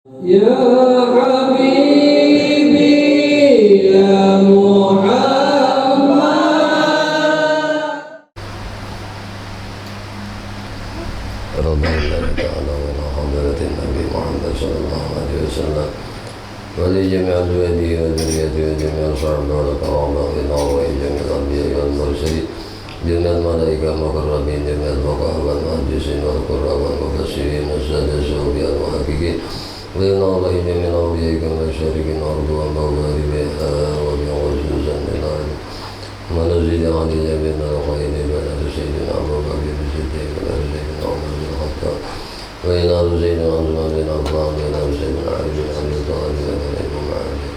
Ya Habibi ya Muhammad. Radhiyallahu ta'ala wa hadratin Nabi Muhammad sallallahu alaihi wasallam wa li jami' azwajihi wa dhurriyyatihi wa jami' ashabihi wa tabi'ihim wa jami' al-anbiya'i wal mursalin jami' al-malaikati al-muqarrabin jami' al-fuqaha wal muhaddisin wal qurra wal mufassirin was-sadati wal muhaqqiqin wa Allah jami' al-awliya'i wal musyarikin wa magharibiha wa bi'uzuzan minal ونزيد علي من الخير بلد سيدنا أبو بكر الصديق بلد سيدنا عمر بن الخطاب وإلى سيدنا عثمان بن عفان وإلى سيدنا علي بن أبي طالب وإلى الإمام علي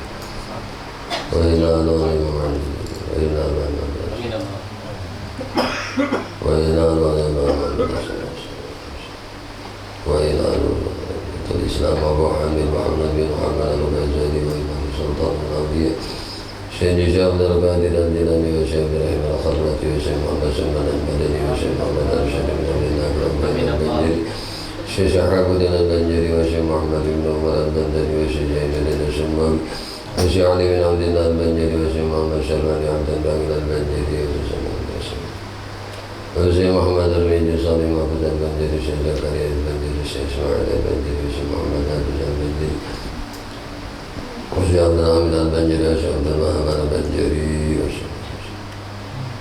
وإلى نور محمد وإلى وإلى وإلى الإسلام أبو حميد محمد بن محمد الغزالي وإلى سلطان الأنبياء سيد شيخ القادر الجيلاني وشيخ إبراهيم الخضري وشيخ محمد سلمان المدني وشيخ محمد أرشد بن عبد الله بن البنجري شيخ شحاب الدين البنجري وشيخ محمد بن عمر البندري وشيخ جايب الدين الشماوي وشيخ علي بن عبد الله البنجري وشيخ محمد سلمان عبد الله البنجري وشيخ محمد الميدي صالح محمد البنجري وشيخ زكريا البنجري وشيخ إسماعيل البنجري وشيخ محمد عبد البنجري وشيخ عبد الحميد البنجري وشيخ عبد الوهاب البنجري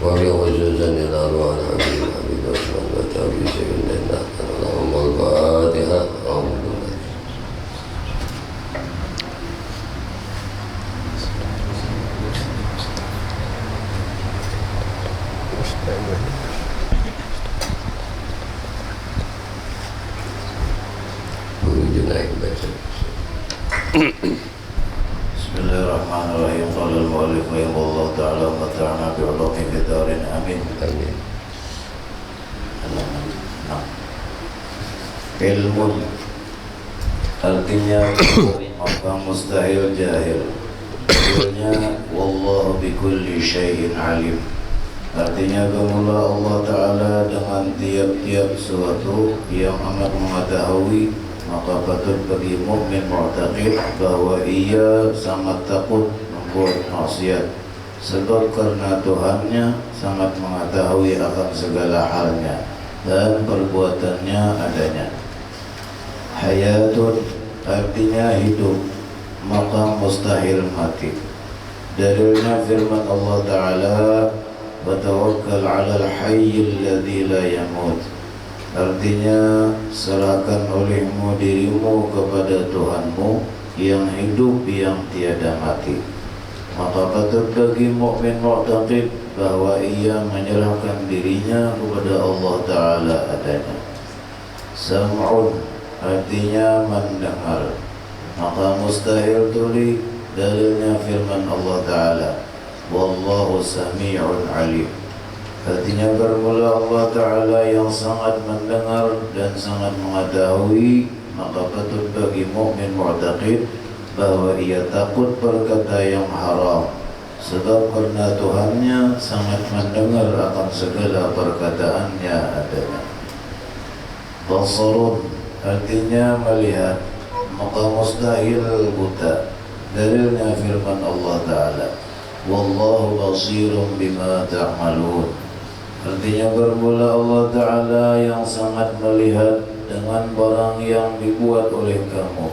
وفي خصوصا إلى أرواح الحبيب حبيب عثمان وتابي سيدنا الله اللهم الفاتحة أعوذ بالله guru Junaid baca. Bismillahirrahmanirrahim. Qala al-mu'allif rahimahullah ta'ala wa mata'ana bi'ulumi fi darin amin. Amin. Ilmun artinya maka mustahil jahil. Artinya wallahu bikulli syai'in alim. Artinya kemulah Allah Ta'ala dengan tiap-tiap sesuatu yang amat mengetahui. Maka patut bagi mukmin mu'taqid bahwa ia sangat takut membuat maksiat, sebab karena Tuhannya sangat mengetahui akan segala halnya dan perbuatannya adanya. Hayatun artinya hidup, maka mustahil mati. Dalilnya firman Allah Ta'ala, wa tawakkal 'alal hayyil ladzi la yamut. Artinya serahkan olehmu dirimu kepada Tuhanmu yang hidup yang tiada mati. Maka patut bagi mukmin mu'taqid bahwa ia menyerahkan dirinya kepada Allah Ta'ala adanya. Sam'un artinya mendengar, maka mustahil tuli. Dalilnya firman Allah Ta'ala, wallahu sami'un alim. Artinya bermula Allah Ta'ala yang sangat mendengar dan sangat mengetahui. Maka patut bagi mukmin mu'taqid bahwa ia takut berkata yang haram, sebab karena Tuhannya sangat mendengar akan segala perkataannya adanya. Basarun artinya melihat, maka mustahil buta. Dalilnya firman Allah Ta'ala, wallahu basirun bima ta'malun. Artinya bermula Allah Ta'ala yang sangat melihat dengan barang yang dibuat oleh kamu.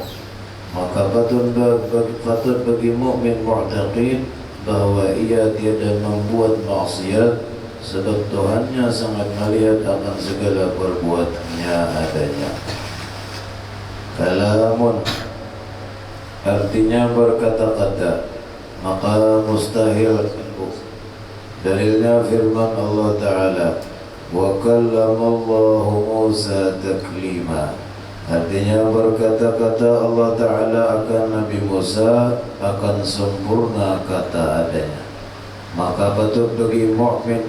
Maka patut bagi mukmin mu'taqid bahwa ia tiada membuat maksiat, sebab Tuhannya sangat melihat akan segala perbuatannya adanya. Kalamun artinya berkata-kata, maka mustahil sembuh. Dalilnya firman Allah Ta'ala, wa kallamallahu Musa taklima. Artinya berkata-kata Allah Ta'ala akan Nabi Musa akan sempurna kata adanya. Maka patut bagi mukmin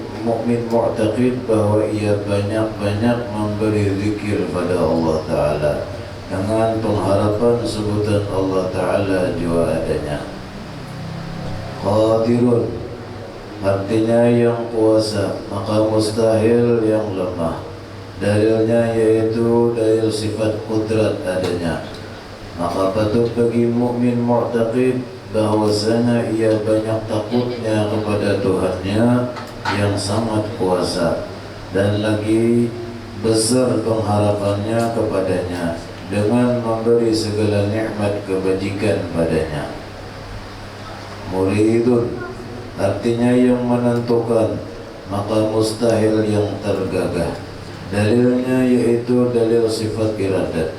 mu'taqid bahwa ia banyak-banyak memberi zikir pada Allah Ta'ala dengan pengharapan sebutan Allah Ta'ala jua adanya. Qadirun artinya yang kuasa, maka mustahil yang lemah. Dalilnya yaitu dalil sifat kudrat adanya. maka patut bagi mukmin mu'taqid bahwasanya ia banyak takutnya kepada Tuhannya yang sangat kuasa, dan lagi besar pengharapannya kepadanya dengan memberi segala nikmat kebajikan padanya. Muridun artinya yang menentukan, maka mustahil yang tergagah. Dalilnya yaitu dalil sifat iradat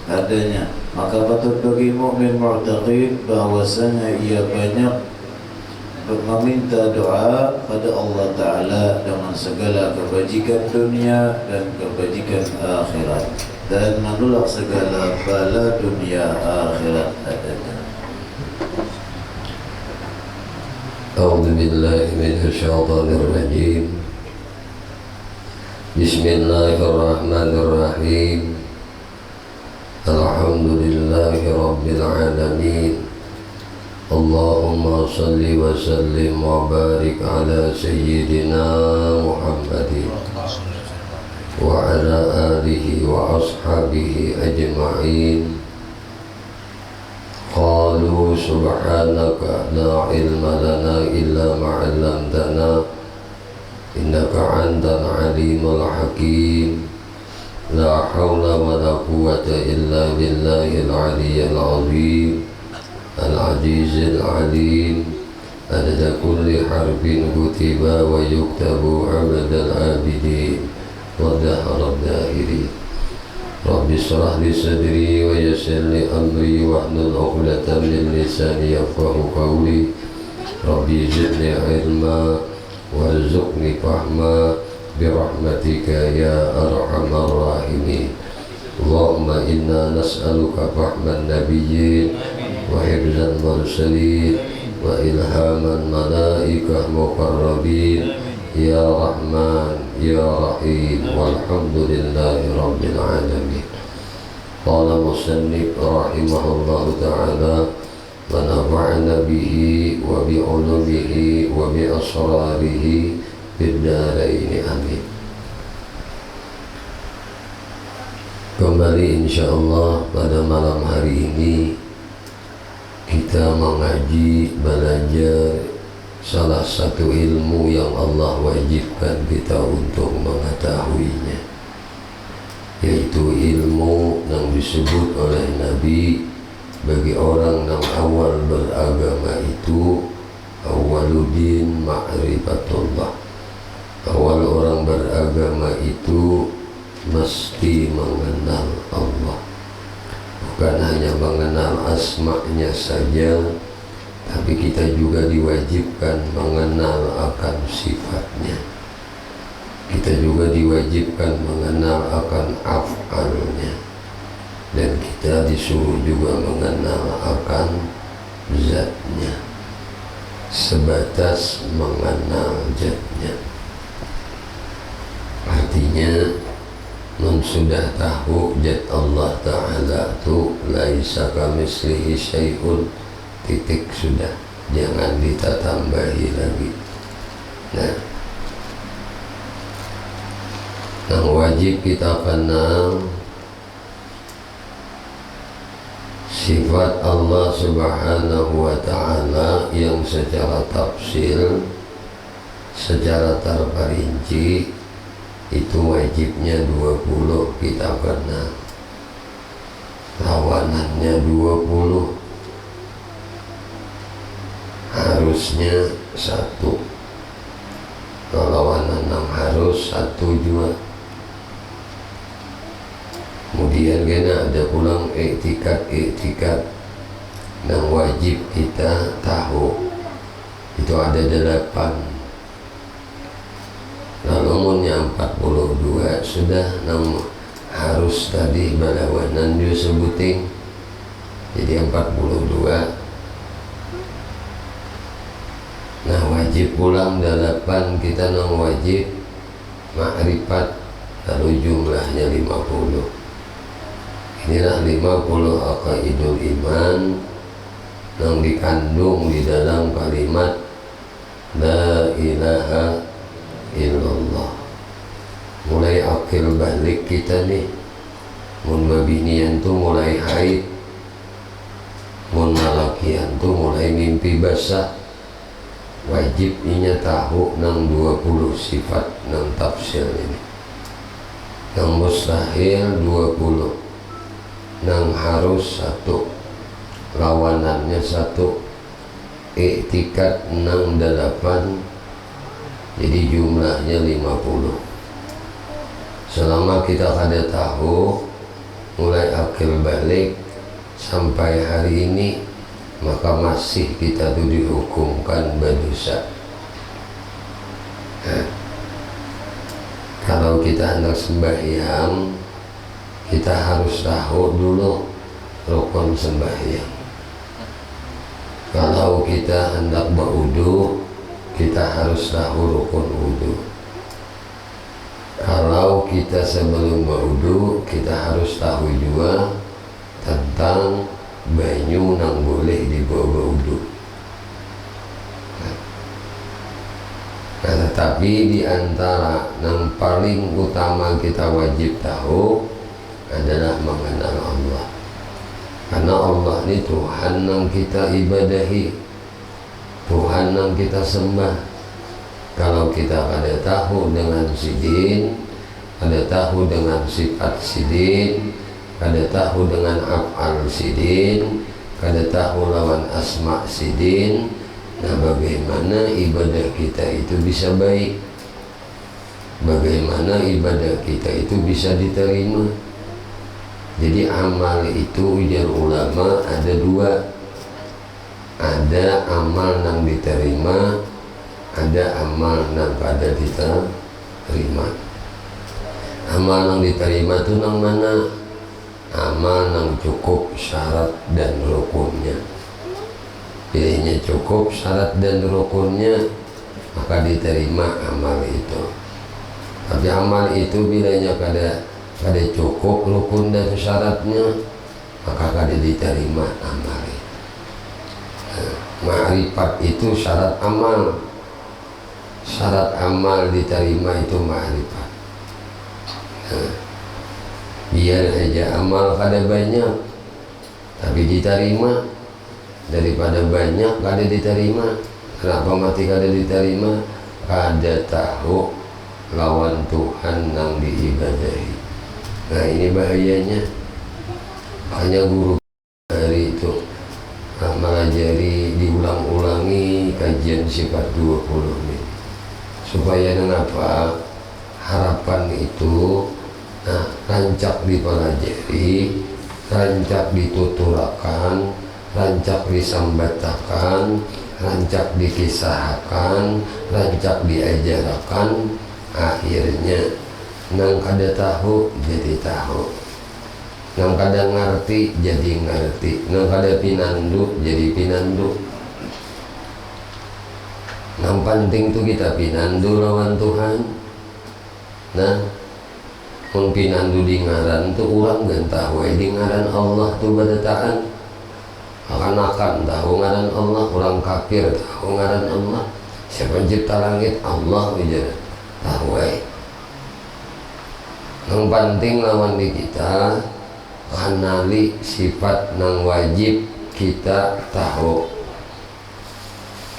adanya, maka patut bagi mukmin mu'taqid bahwasanya ia banyak meminta doa pada Allah Ta'ala dengan segala kebajikan dunia dan kebajikan akhirat, dan menolak segala bala dunia akhirat adanya. A'udzu billahi minasy syaithanir rajim. Bismillahirrahmanirrahim. Alhamdulillahi rabbil alamin. Allahumma salli wa sallim wa barik ala sayyidina Muhammadin wa ala alihi wa ashabihi ajma'in. Qalu subhanaka la ilma lana illa ma 'allamtana innaka antal alimul hakim. La hawla wa la quwwata illa billahil aliyyil azim al-azizil alim. Adada kulli harfin kutiba wa yuktabu abadal abidin wa daharad dahirin. Rabbi shrah li sadri wa yassir li amri wahlul 'uqdatam min lisani yafqahu qawli. Rabbi zidni ilma warzuqni fahma birahmatika ya arhamar rahimin. Allahumma inna nas'aluka fahman nabiyyin wa hifzal mursalin wa ilhaman malaikah muqarrabin ya rahman ya rahim walhamdulillahi rabbil alamin. Qala musannif rahimahullahu ta'ala wa nafa'na bihi wa bi ulumihi wa bi asrarihi fid dharain amin. Kembali insyaallah pada malam hari ini kita mengaji, belajar salah satu ilmu yang Allah wajibkan kita untuk mengetahuinya, yaitu ilmu yang disebut oleh Nabi bagi orang yang awal beragama itu awwaluddin ma'rifatullah. Awal orang beragama itu mesti mengenal Allah, bukan hanya mengenal asma'nya saja, tapi kita juga diwajibkan mengenal akan sifatnya. Kita juga diwajibkan mengenal akan af'alnya, dan kita disuruh juga mengenal akan zatnya, sebatas mengenal zatnya. Artinya nun sudah tahu zat Allah Ta'ala itu laisa kamitslihi syai'un, titik, sudah, jangan ditambahi lagi. Nah, yang wajib kita kenal sifat Allah Subhanahu wa Ta'ala yang secara tafsil, secara terperinci itu wajibnya 20 kita kenal, lawanannya 20, harusnya 1, lawanan yang harus 1 juga. Kemudian kena ada pulang i'tikad yang wajib kita tahu, itu ada 8. Lalu yang 42 sudah, namun harus tadi balawanan disebutin, jadi 42. Nah, wajib pulang 8 kita nang wajib ma'rifat, lalu jumlahnya 50. Inilah 50 aqaidul iman yang dikandung di dalam kalimat la ilaha illallah. Mulai akil balik kita nih, mun babinian tuh mulai haid sebagian tuh mulai mimpi basah. Wajib inya tahu nang 20 sifat nang tafsir ini. Nang mustahil 20, nang harus 1, lawanannya 1, iktikad nang 8, jadi jumlahnya 50. Selama kita kada tahu mulai akil balik sampai hari ini, maka masih kita tuh dihukumkan berdosa. Kalau kita hendak sembahyang, kita harus tahu dulu rukun sembahyang. Kalau kita hendak berwudu, kita harus tahu rukun wudu. Kalau kita sebelum berwudu, kita harus tahu juga tentang banyu nang boleh dibawa berwudu. Nah, tetapi di antara yang paling utama kita wajib tahu adalah mengenal Allah. Karena Allah ini Tuhan yang kita ibadahi, Tuhan yang kita sembah. Kalau kita kada tahu dengan sidin, kada tahu dengan sifat sidin, kada tahu dengan af'al sidin, kada tahu lawan asma sidin, nah bagaimana ibadah kita itu bisa baik? Bagaimana ibadah kita itu bisa diterima? Jadi amal itu ujar ulama ada 2. Ada amal yang diterima, ada amal yang kada diterima. Amal yang diterima itu yang mana? Amal yang cukup syarat dan rukunnya. Pilihnya cukup syarat dan rukunnya, maka diterima amal itu. Tapi amal itu bilanya kada cukup rukun dan syaratnya, maka kada diterima amal itu. Ma'rifat itu syarat amal. Syarat amal diterima itu ma'rifat. Biar aja amal kada banyak tapi diterima, daripada banyak kada diterima. Kenapa mati kada diterima? Kada tahu lawan Tuhan yang diibadahi. Nah ini bahayanya. Hanya guru hari itu mengajari diulang-ulangi kajian sifat 20 ini, supaya kenapa harapan itu rancak dipelajari, rancak dituturakan, rancak disambatakan, rancak dikisahkan, rancak diajarkan. Akhirnya nang kada tahu jadi tahu, nang kada ngerti jadi ngerti, nang kada pinandu jadi pinandu. Yang penting tuh kita pinandu lawan Tuhan. Nah, mun pinandu di ngaran tuh urang gan tahu di ngaran Allah tuh badataan. Akan tahu ngaran Allah, orang kafir tahu ngaran Allah. Siapa pencipta langit? Allah aja tahu. Yang penting lawan di kita kenali sifat nang wajib kita tahu.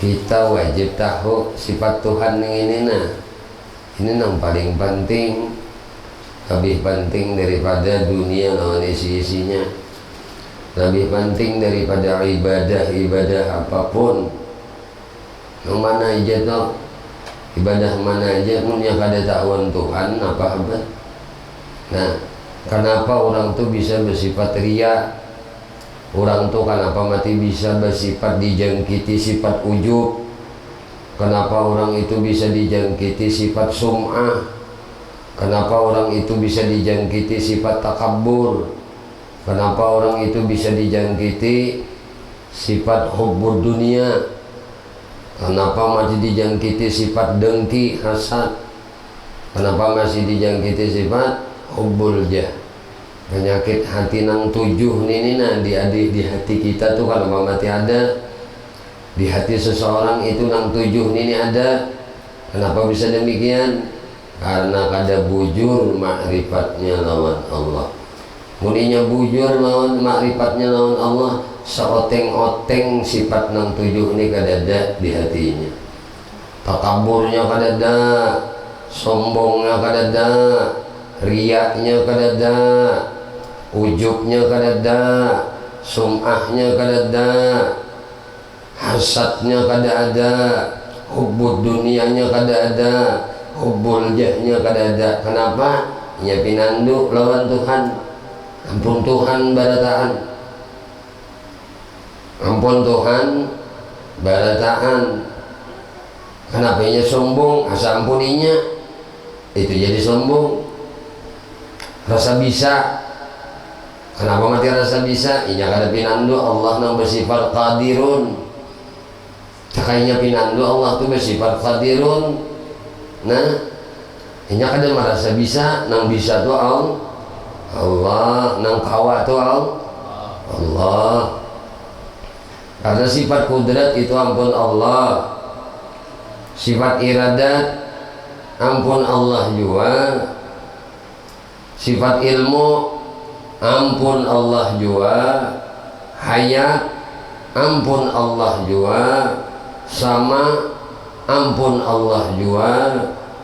Kita wajib tahu sifat Tuhan yang ini. Nah, ini yang paling penting, lebih penting daripada dunia lawan isi-isinya, lebih penting daripada ibadah apapun. Yang mana aja toh, ibadah mana aja punya kada tahuan Tuhan apa. Nah, kenapa orang tuh bisa bersifat ria? Orang tuh kenapa mati bisa bersifat dijangkiti sifat ujub? Kenapa orang itu bisa dijangkiti sifat sum'ah? Kenapa orang itu bisa dijangkiti sifat takabur? Kenapa orang itu bisa dijangkiti sifat hubbud dunia? Kenapa masih dijangkiti sifat dengki, hasad? Kenapa masih dijangkiti sifat hubbul jah? Penyakit hati nang 7 ini di hati kita tuh kalau mati ada, di hati seseorang itu nang 7 ini ada. Kenapa bisa demikian? Karena kada bujur makrifatnya lawan Allah. Muninya bujur lawan makrifatnya lawan Allah, seoteng-oteng sifat nang 7 ini kadada di hatinya. Takaburnya kadada, sombongnya kadada, riaknya kadada, ujubnya kadada, sum'ahnya kadada, hasadnya kada ada, hubbud dunianya kada ada, hubbul jahnya kada ada. Kenapa? Ya pinandu lawan Tuhan. Ampun Tuhan barataan, ampun Tuhan barataan. Kenapa nya sombong? Asa ampuninya itu jadi sombong. Rasa bisa. Kenapa mati rasa bisa? Inya kada pinandu Allah nang bersifat qadirun. Cakainya pinandu Allah tu bersifat qadirun. Nah, inya kada merasa bisa, nang bisa tu Allah, nang kawa tu Allah. Karena sifat kudrat itu ampun Allah. Sifat iradat ampun Allah juga. Sifat ilmu ampun Allah juga. Hayat ampun Allah juga. Sama ampun Allah juga.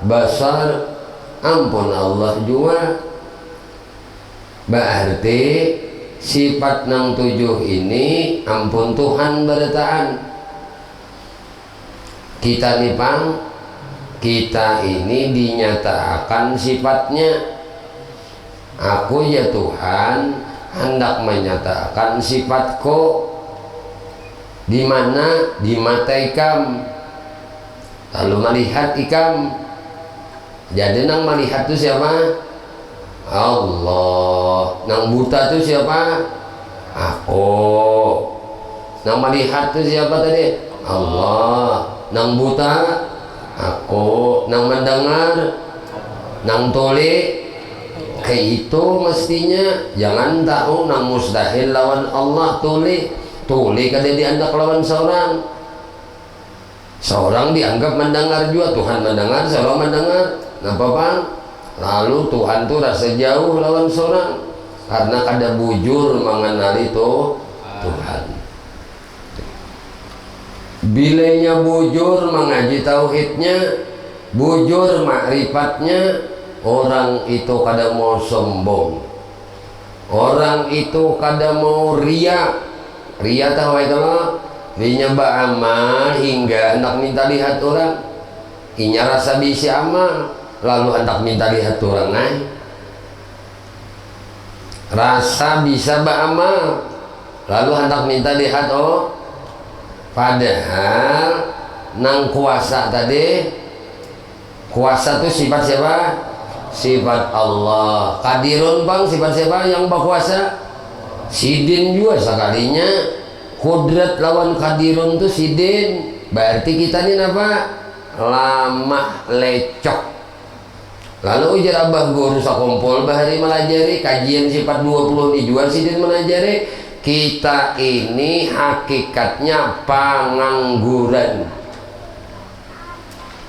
Basar ampun Allah juga. Berarti sifat nang 7 ini ampun Tuhan berataan. Kita nih Pang, kita ini dinyatakan sifatnya. Aku ya Tuhan hendak menyatakan sifatku. Di mana? Di mata ikam. Lalu melihat ikam. Jadi nang melihat itu siapa? Allah. Nang buta itu siapa? Aku. Nang melihat itu siapa tadi? Allah. Nang buta aku. Nang mendengar, nang tuli. Kayak itu mestinya. Jangan tahu nang mustahil lawan Allah tuli. Tuli kada dianggap lawan seorang. Seorang dianggap mendengar juga. Tuhan mendengar, seorang mendengar. Napa Bang? Lalu Tuhan tuh rasa jauh lawan seorang karena kada bujur mengenali itu Tuhan. Bilanya bujur mengaji tauhidnya, bujur makrifatnya, orang itu kada mau sombong, orang itu kada mau ria. Ria tahu itu loh, dia beramal hingga hendak minta lihat orang, inya rasa bisa amal, lalu hendak minta lihat orang naik. Rasa bisa beramal, lalu hendak minta lihat padahal nang kuasa tadi, kuasa itu sifat siapa? Sifat Allah. Qadirun Bang, sifat siapa yang berkuasa? Sidin juga sekalinya. Kudrat lawan qadirun itu sidin. Berarti kita ini apa? Lama lecok. Lalu ujar abah guru sakumpul bahari melajari kajian sifat 20 dijual sidin melajari. Kita ini hakikatnya pengangguran.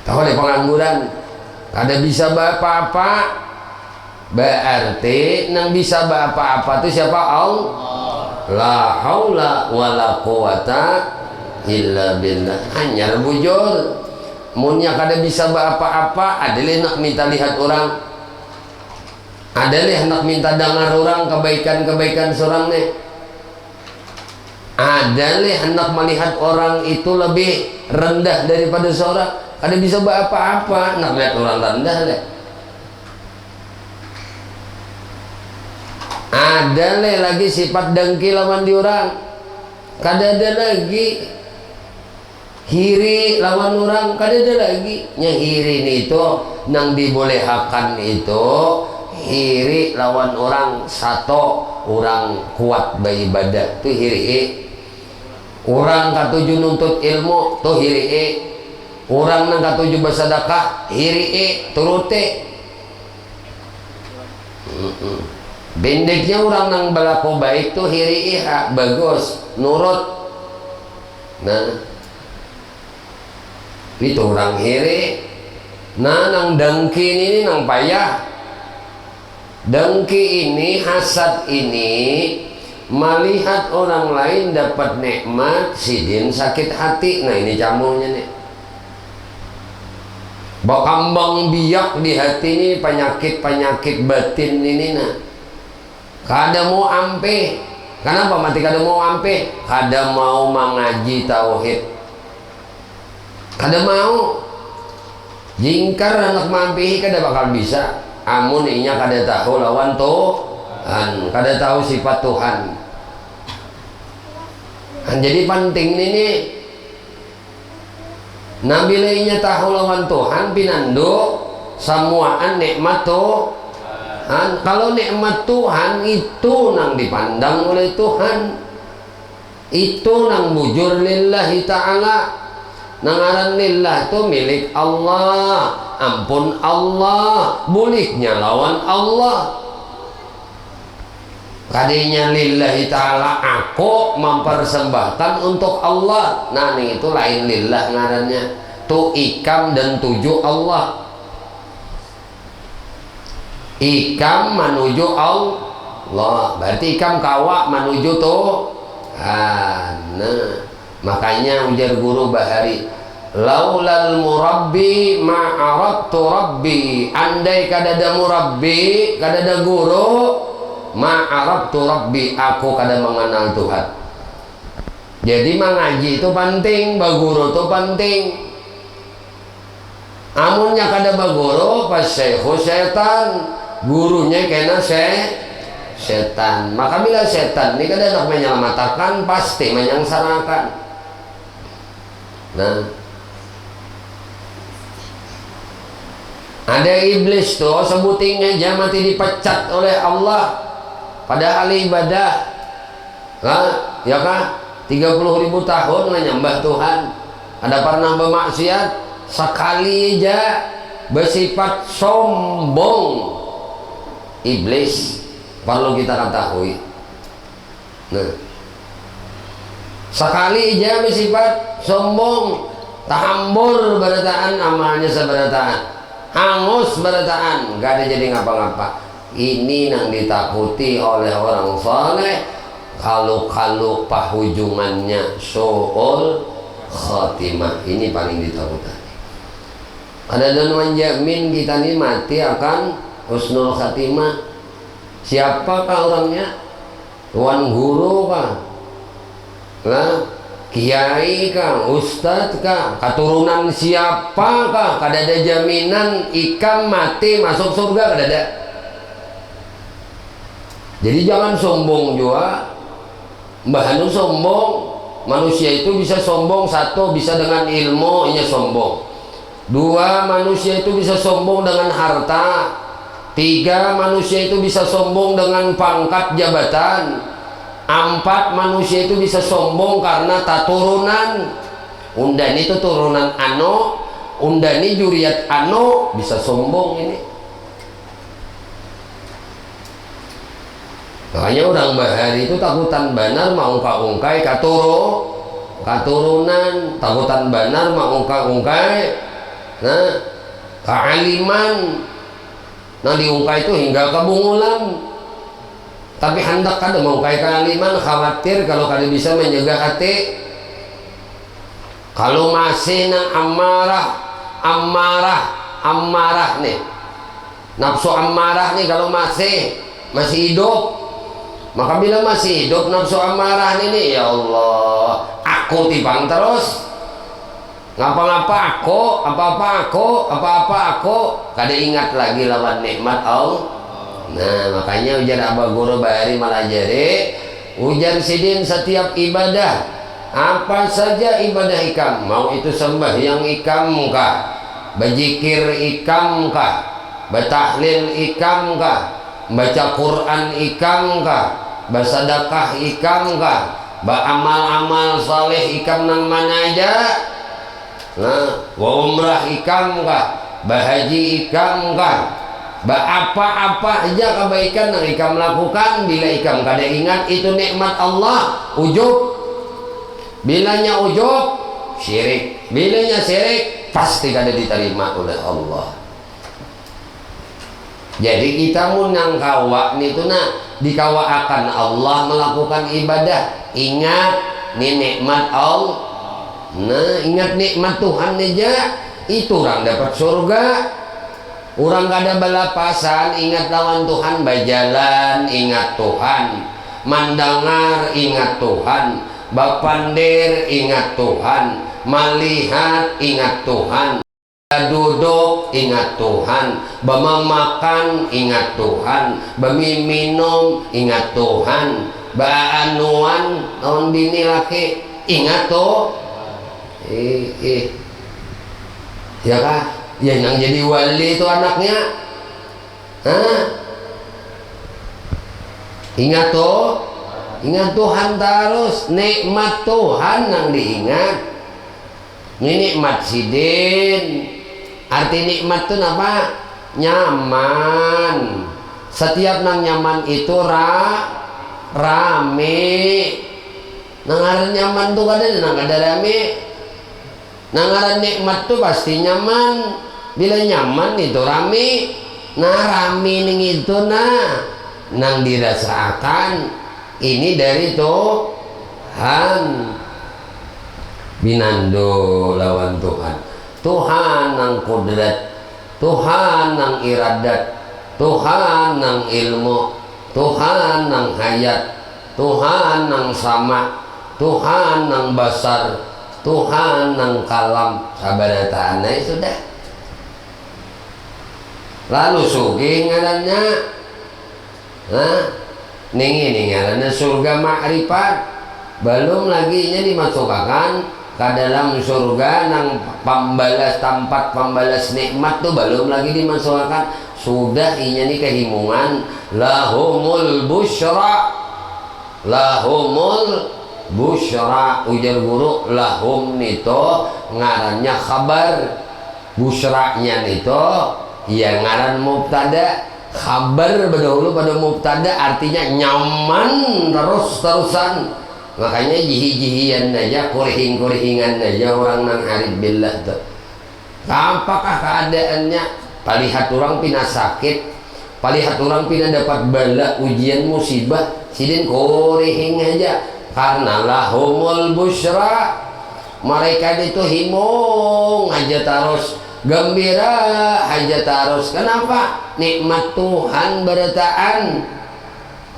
Tahu deh pengangguran? Kada bisa apa-apa. Berarti nang bisa apa-apa itu siapa? Allah. La haula wala quwata illa billah. Hanya bujur. Munnya kada bisa apa-apa, adalah nak minta lihat orang. Adalah hendak minta dengar orang kebaikan-kebaikan seorang nih. Adalah hendak melihat orang itu lebih rendah daripada seorang. Kada bisa apa-apa, nak lihat orang rendah deh. Adalah lagi sifat dengki lawan di orang. Kada ada lagi hiri lawan orang, kada ada lagi. Nya hiri itu nang dibolehkan itu hiri lawan orang satu, orang kuat beribadah tu hiri. Orang katuju nuntut ilmu tu hiri. Orang nang katuju bersedekah hiri turuti. Bendeknya orang nang berlaku baik tu hiri bagus nurut. Nah itu orang hiri. Nah nang dengki ini nang payah. Dengki ini, hasad ini melihat orang lain dapat nikmat, sidin sakit hati. Nah ini camunya nih. Bakambang biak di hati ini penyakit-penyakit batin ini nah. Kada mau ampe. Kenapa mati kada mau ampe? Kada mau mengaji tauhid. Kada mau. Jingkar anak mampihi kada bakal bisa. Amun inya kada tahu lawan Tuhan, kada tahu sifat Tuhan. Jadi penting ini Nabi lainnya tahu lawan Tuhan pinando semuaan nikmat Tuhan. Kalau nikmat Tuhan itu nang dipandang oleh Tuhan, itu nang bujur lillahi ta'ala. Nangaran lillah itu milik Allah, ampun Allah, bolehnya lawan Allah. Kadinya lillahi ta'ala aku mempersembahkan untuk Allah. Nah ini itu lain lillah ngarannya. Tu ikam dan tuju Allah. Ikam menuju Allah. Berarti ikam kawa menuju Tuhan. Nah makanya ujar guru Bahari, laulal murabbi ma'arabtu rabbi. Andai kadada murabbi, kadada guru, ma'arabtu rabbi, aku kada mengenal Tuhan. Jadi mengaji itu penting, baguru itu penting. Amunnya kada baguru pas syekhu setan, gurunya kena setan. Maka bila setan ini kada nak menyelamatkan, pasti menyangsarakan. Nah, ada iblis tuh sebutingnya aja mati dipecat oleh Allah pada ahli ibadah. Ya kan? 30.000 tahun menyembah Tuhan. Ada pernah bermaksiat sekali aja, bersifat sombong. Iblis perlu kita ketahui. Nah, sekali aja bersifat sombong, tahambur berataan amalnya seberataan, hangus berataan, gak ada jadi ngapa-ngapa. Ini yang ditakuti oleh orang saleh. Kalau pahujungannya su'ul khatimah, ini paling ditakuti. Ada dan menjamin kita ini mati akan husnul khatimah. Siapakah orangnya? Tuan guru kah? Kiai kah? Ustadz kah? Keturunan siapakah? Kada ada jaminan ikam mati masuk surga, kada ada. Jadi jangan sombong juga. Mbah Hanu sombong. Manusia itu bisa sombong, satu bisa dengan ilmu, ini sombong. Dua, manusia itu bisa sombong dengan harta. Tiga, manusia itu bisa sombong dengan pangkat jabatan. Empat, manusia itu bisa sombong karena tak turunan. Undani itu turunan ano, undani juriat ano, bisa sombong ini. Makanya orang Bahari itu takutan banar mau ungka-ungkai katurunan, takutan banar mau ungka-ungkai. Nah, kealiman. Nah diungkai itu hingga kebungulan. Tapi hendak kada mengungkai kealiman, khawatir kalau kada bisa menjaga hati. Kalau masih nang amarah nih, nafsu amarah nih, kalau masih hidup. Maka bila masih hidup nafsu amarah ini, ya Allah, aku tipang terus. Ngapa-ngapa aku, apa-apa aku, kada ingat lagi lawan nikmat Allah. Nah makanya ujar Abah Guru Bahari Malajari, ujar sidin setiap ibadah, apa saja ibadah ikam, mau itu sembahyang ikam kah, berzikir ikam kah, bertahlil ikam kah, baca Quran ikam kah, bersedekah ikam kah, beramal-amal saleh ikam nang mana aja. Nah, wa umrah ikam kah, bahaji ikam kah, apa-apa aja kebaikan yang ikam lakukan, bila ikam kada ingat itu nikmat Allah, ujub. Bilanya ujub, syirik. Bilanya syirik, pasti kada diterima oleh Allah. Jadi kita munang kawa itu dikawaakan Allah melakukan ibadah. Ingat ini nikmat Allah. Nah, ingat nikmat Tuhan aja, itu orang dapat surga. Orang gak ada balapasan, ingat lawan Tuhan, bajalan, ingat Tuhan, mandangar, ingat Tuhan, bapandir, ingat Tuhan, melihat, ingat Tuhan, duduk, ingat Tuhan, makan, ingat Tuhan, minum, ingat Tuhan, baanuan, tahun bini laki, ingat tuh, ya kah? Ya yang jadi wali itu anaknya. Hah? Ingat tuh, ingat Tuhan terus, nikmat Tuhan yang diingat. Ini nikmat sidin. Arti nikmat itu apa? Nyaman. Setiap nang nyaman itu rame. Nang nyaman tuh ada rame. Nang nikmat tuh pasti nyaman. Bila nyaman itu rame. Nah rame ning itu nang dirasakan ini dari Tuhan. Binando lawan Tuhan. Tuhan nang kudrat, Tuhan nang iradat, Tuhan nang ilmu, Tuhan nang hayat, Tuhan nang sama, Tuhan nang basar, Tuhan nang kalam. Sabadatana sudah. Lalu sugih ngarannya, nah, ini ngarannya surga makrifat. Belum lagi nya dimasukkan ke dalam surga nang pembalas tempat pembalas nikmat tuh belum lagi dimasukkan. Sudah inya nih kehimungan lahumul busyra, lahumul busyra. Ujar guru lahum nito ngarannya kabar, busyranya nito ya ngaran mubtada. Kabar berdahulu pada mubtada artinya nyaman terus-terusan. Makanya jihi-jihian aja, kurihing-kurihingan aja orang nang arif billah tuh. Apakah keadaannya? Palihat orang pina sakit, palihat orang pina dapat bala ujian musibah, sidin kurihing aja. Karena lahumul busyra, mereka itu himung aja terus, gembira aja terus. Kenapa? Nikmat Tuhan berataan.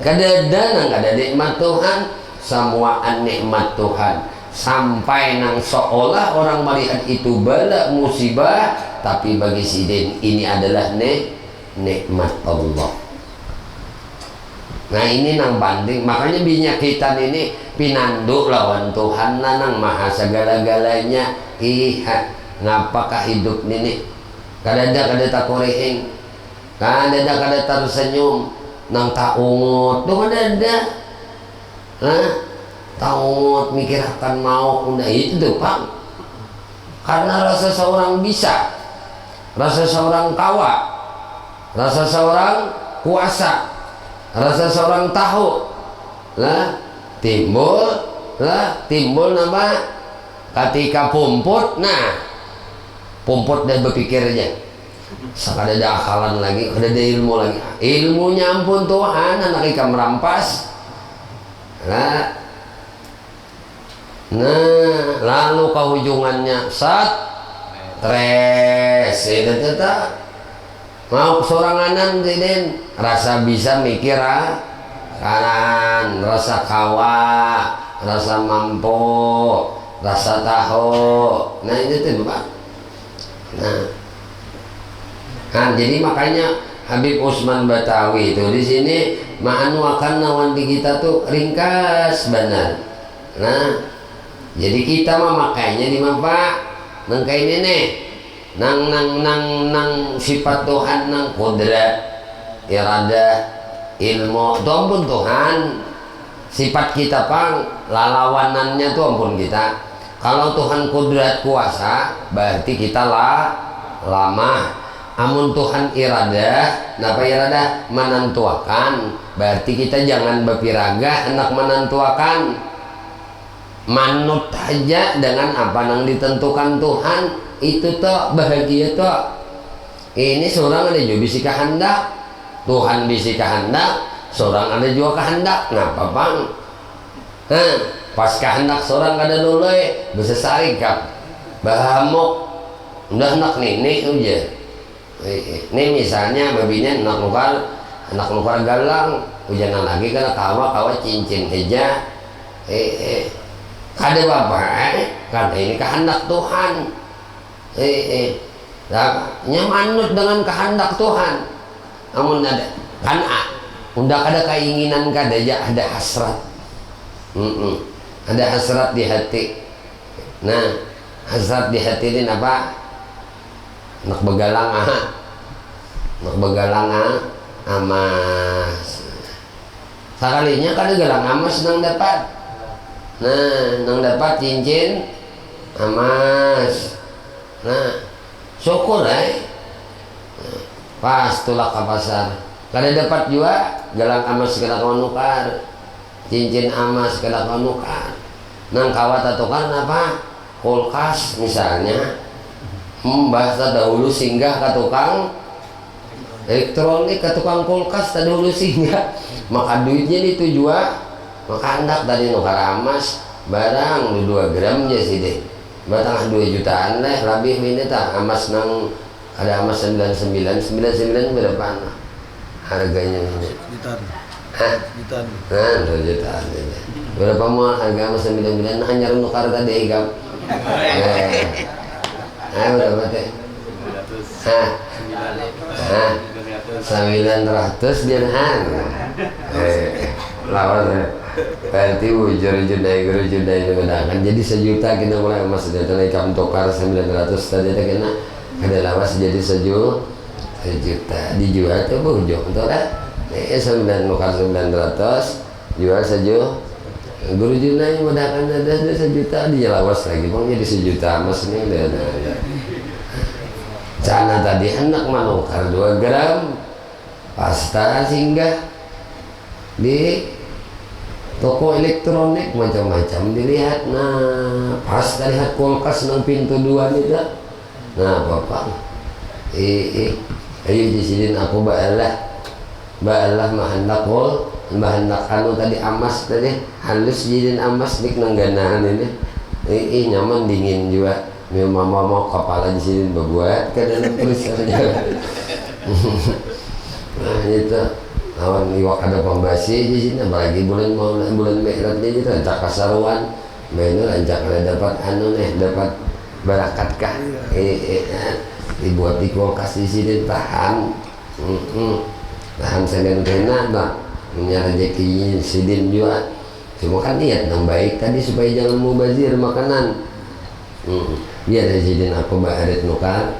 Kadang-kadang ada nikmat Tuhan, semuaan nikmat Tuhan. Sampai nang seolah orang melihat itu bala musibah, tapi bagi sidin ini adalah nikmat Allah. Nah ini nang banding, makanya binyakitan ini pinanduk lawan Tuhan nang maha segala-galanya. Iha, ngapakah hidup ini? Kadang-kadang kada takurihing, kadang-kadang kada tersenyum, nang taungut, tuh kada. Hah? Taungut mikir akan mau, udah itu Pak. Karena rasa seorang bisa, rasa seorang kawa, rasa seorang kuasa, rasa seorang tahu lah timbul nama ketika pumput. Nah pumput dan berpikir aja sekada ada akalan lagi, ada ilmu lagi, ilmunya ampun Tuhan anak ikan merampas. Nah lalu kehujungannya stres itu tetap mau soranganan sidin rasa bisa mikir kanan, rasa kawa, rasa mampu, rasa tahu. Nah itu tuh Pak. Nah jadi makanya Habib Usman Batawi itu di sini ma'anu akan nawan di kita tuh ringkas benar. Nah jadi kita memakainya di Pak nang kayak ini nang sifat Tuhan nang kudrat, irada, ilmu, itu ampun Tuhan. Sifat kita pang lalawanannya tuh ampun kita. Kalau Tuhan kudrat kuasa berarti kita lama. Amun Tuhan irada, napa irada menentuakan, berarti kita jangan berpiraga hendak menentuakan. Manut aja dengan apa yang ditentukan Tuhan, itu toh bahagia toh. Ini seorang ada juga bisi kehendak, Tuhan bisi kehendak, seorang ada juga kehendak ngapa bang. Nah, pas kehendak seorang kada dulu bisa sarikap bahamok udah anak nih uja. Ini misalnya babinya anak nukar galang hujanan lagi karena kawa cincin aja kada bapak karena ini kehendak Tuhan nyamanut dengan kehendak Tuhan namun ada kan unda kada keinginan kada aja ada hasrat ada hasrat di hati. Nah hasrat di hati ini apa nak begalang amas sakalinya kada galang amas nang dapat. Nah nang dapat cincin amas. Nah syukur pas tulak ke pasar kada dapat juga galang amas kada kawan nukar cincin amas kada kawan nukar nang kawat tukar apa kulkas misalnya bahasa dahulu singgah ke tukang elektronik ke tukang kulkas dahulu singgah maka duitnya itu juga maka hendak tadi nukar amas barang 2 gram aja sih deh batang 2 jutaan lah lebih ini tak amas nang ada amas 99 berapa harganya ini jutaan. hah? Jutaan. Nah 2 jutaan ini. Berapa mau harga amas 99 hanya nukar tadi gam berapa teh? 900 dirham lawan berarti judai menggunakan jadi 1 juta kita mulai emas sudah naik kam tokar 900 tadi kita kena ada lawas jadi 1 juta dijual tuh bujung tuh lah 9 nukar 900 jual 1 guru junai menggunakan ada 1 juta dia lawas lagi bang jadi 1 juta emas ini udah cana tadi hendak menukar 2 gram pasta singgah di toko elektronik macam-macam dilihat. Nah pas lihat kulkas nang pintu 2 nih dah. Nah bapak ayo disinin aku baalah mah hendak hendak anu tadi amas tadi halus jadiin amas dik nang ganaan ini nyaman dingin juga mau kepala di sini berbuat ke dalam tulisannya. Nah itu lawan iwak ada pembasi di sini apalagi bulan Mi'raj ini itu rancak kasaruan mainnya rancak ada dapat anu nih dapat barakat kah dibuat di kulkas di sini tahan tahan segala nah punya rezeki sidin juga cuma kan niat yang baik tadi supaya jangan mubazir makanan biar sidin aku baharit nukar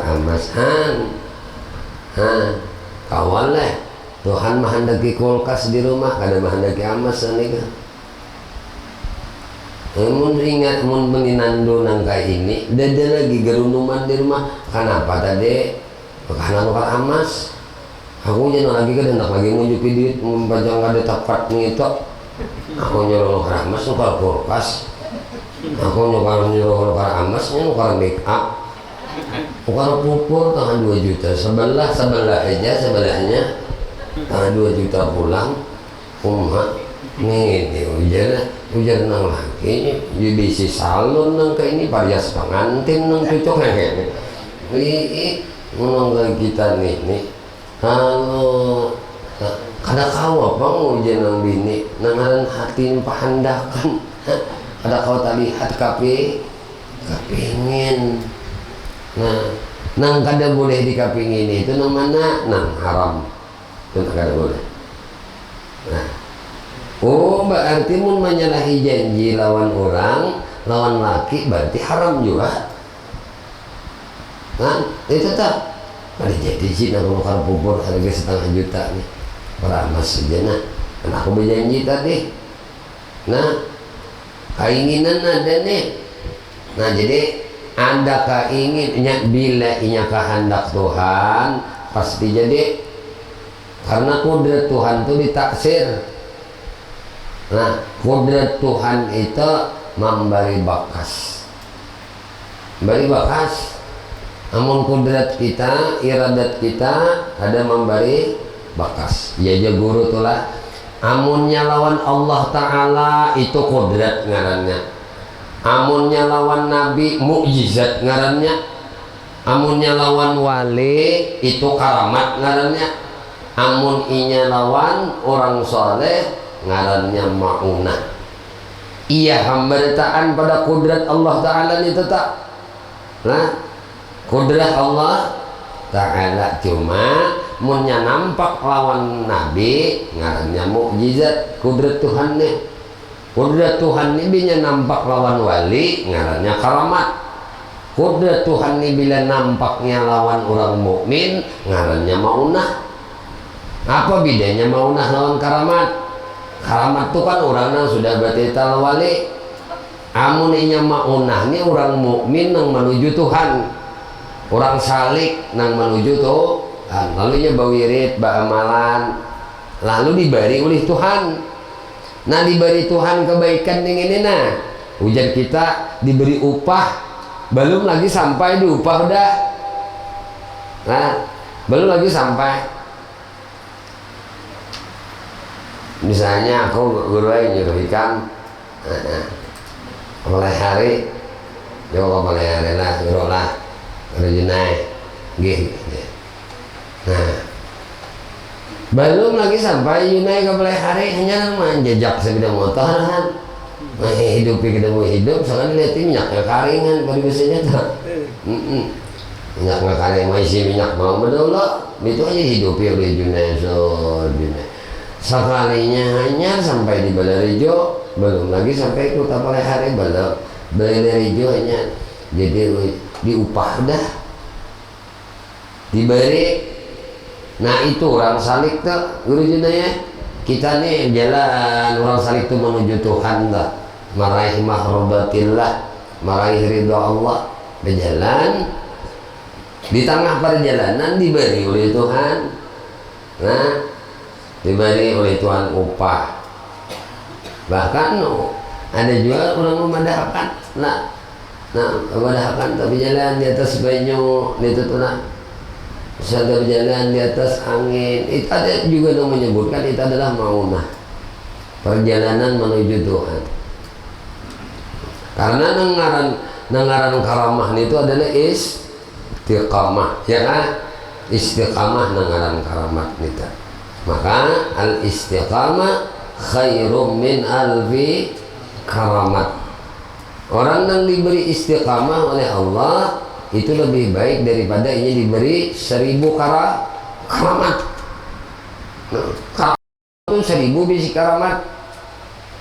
amas kawan lah Tuhan mahandaki kulkas di rumah kada mahandaki amas nih kan mun ingat mun meninando nangka ini dada lagi gerunuman di rumah kenapa tadi karena nukar amas aku jangan lagi kan hendak lagi ngunjuki duit membajang kada tepat gitu aku nyuruh nukar amas nukar kulkas aku nyuruh nukar amas nukar make up nukar pupur tangan 2 juta sebelah aja sebelahnya tangan 2 juta pulang nih ujar nang laki jadi si salon nang ke ini parias pengantin nang cocok kayak ini menunggu kita nih kalau kada kau apa ujar nang bini nangaran hati pahandakan kada kau tak lihat kapingin nah nang kada boleh dikapingin itu nang mana nang haram itu kada boleh. Nah berarti mun menyalahi janji lawan orang lawan laki berarti haram juga kan itu tak ada jadi sih nak nukar pupur harga 1,5 juta nih beramas saja nah kan aku berjanji tadi nah keinginan ada nih nah jadi anda keinginnya bila inya kehendak Tuhan pasti jadi karena kudrat Tuhan itu ditaksir. Nah kudrat Tuhan itu memberi bakas namun kudrat kita iradat kita ada memberi bakas ya aja guru tuh lah. Amunnya lawan Allah Ta'ala itu kodrat ngarannya, amunnya lawan Nabi mukjizat ngarannya, amunnya lawan wali itu karamat ngarannya, amun inya lawan orang soleh ngarannya maunah. Iya hambarataan pada kodrat Allah Ta'ala itu tak. Nah kodrat Allah Ta'ala cuma munnya nampak lawan Nabi ngarannya mukjizat kodrat Tuhan nih. Kodrat Tuhan ini bila nampak lawan wali ngarannya karamat. Kodrat Tuhan ini bila nampaknya lawan orang mukmin ngarannya maunah. Apa bedanya maunah lawan karamat? Karamat itu kan orang yang sudah bertital wali. Amuninya maunah ini orang mukmin yang menuju Tuhan, orang salik yang menuju Tuhan. Lalu nya bawirid, amalan, lalu diberi oleh Tuhan. Nah diberi Tuhan kebaikan dengan ini, nah ujar kita diberi upah, belum lagi sampai di upah dah. Nah belum lagi sampai. Misalnya aku guru nyuruh hikam oleh hari jawab oleh hari lah guru lah rejunai gih. Nah belum lagi sampai Yunai ke mulai hari hanya menjejak sepeda motor kan hidup ketemu hidup soalnya lihat minyak ya karingan pada biasanya tak minyak nggak karing masih minyak mau betul itu aja hidup ya Yunai so sekalinya hanya sampai di Balarijo belum lagi sampai ke Kota Palehare belum Balarijo hanya jadi diupah dah diberi. Nah itu orang salik tuh guru junaya kita nih jalan orang salik tuh menuju Tuhan lah, meraih mahrobatillah, meraih ridha Allah, berjalan di tengah perjalanan diberi oleh Tuhan. Nah diberi oleh Tuhan upah, bahkan ada juga orang memadahkan memadahkan tapi jalan di atas banyu itu tuh sadar berjalan di atas angin. Itu ada juga yang menyebutkan itu adalah maunah, perjalanan menuju Tuhan. Karena nengaran karamah itu adalah istiqamah, ya kan? Istiqamah nengaran karamah itu. Maka al istiqamah khairum min alfi karamat. Orang yang diberi istiqamah oleh Allah itu lebih baik daripada ini diberi 1000 karamat. Karamat itu 1000 biji karamat.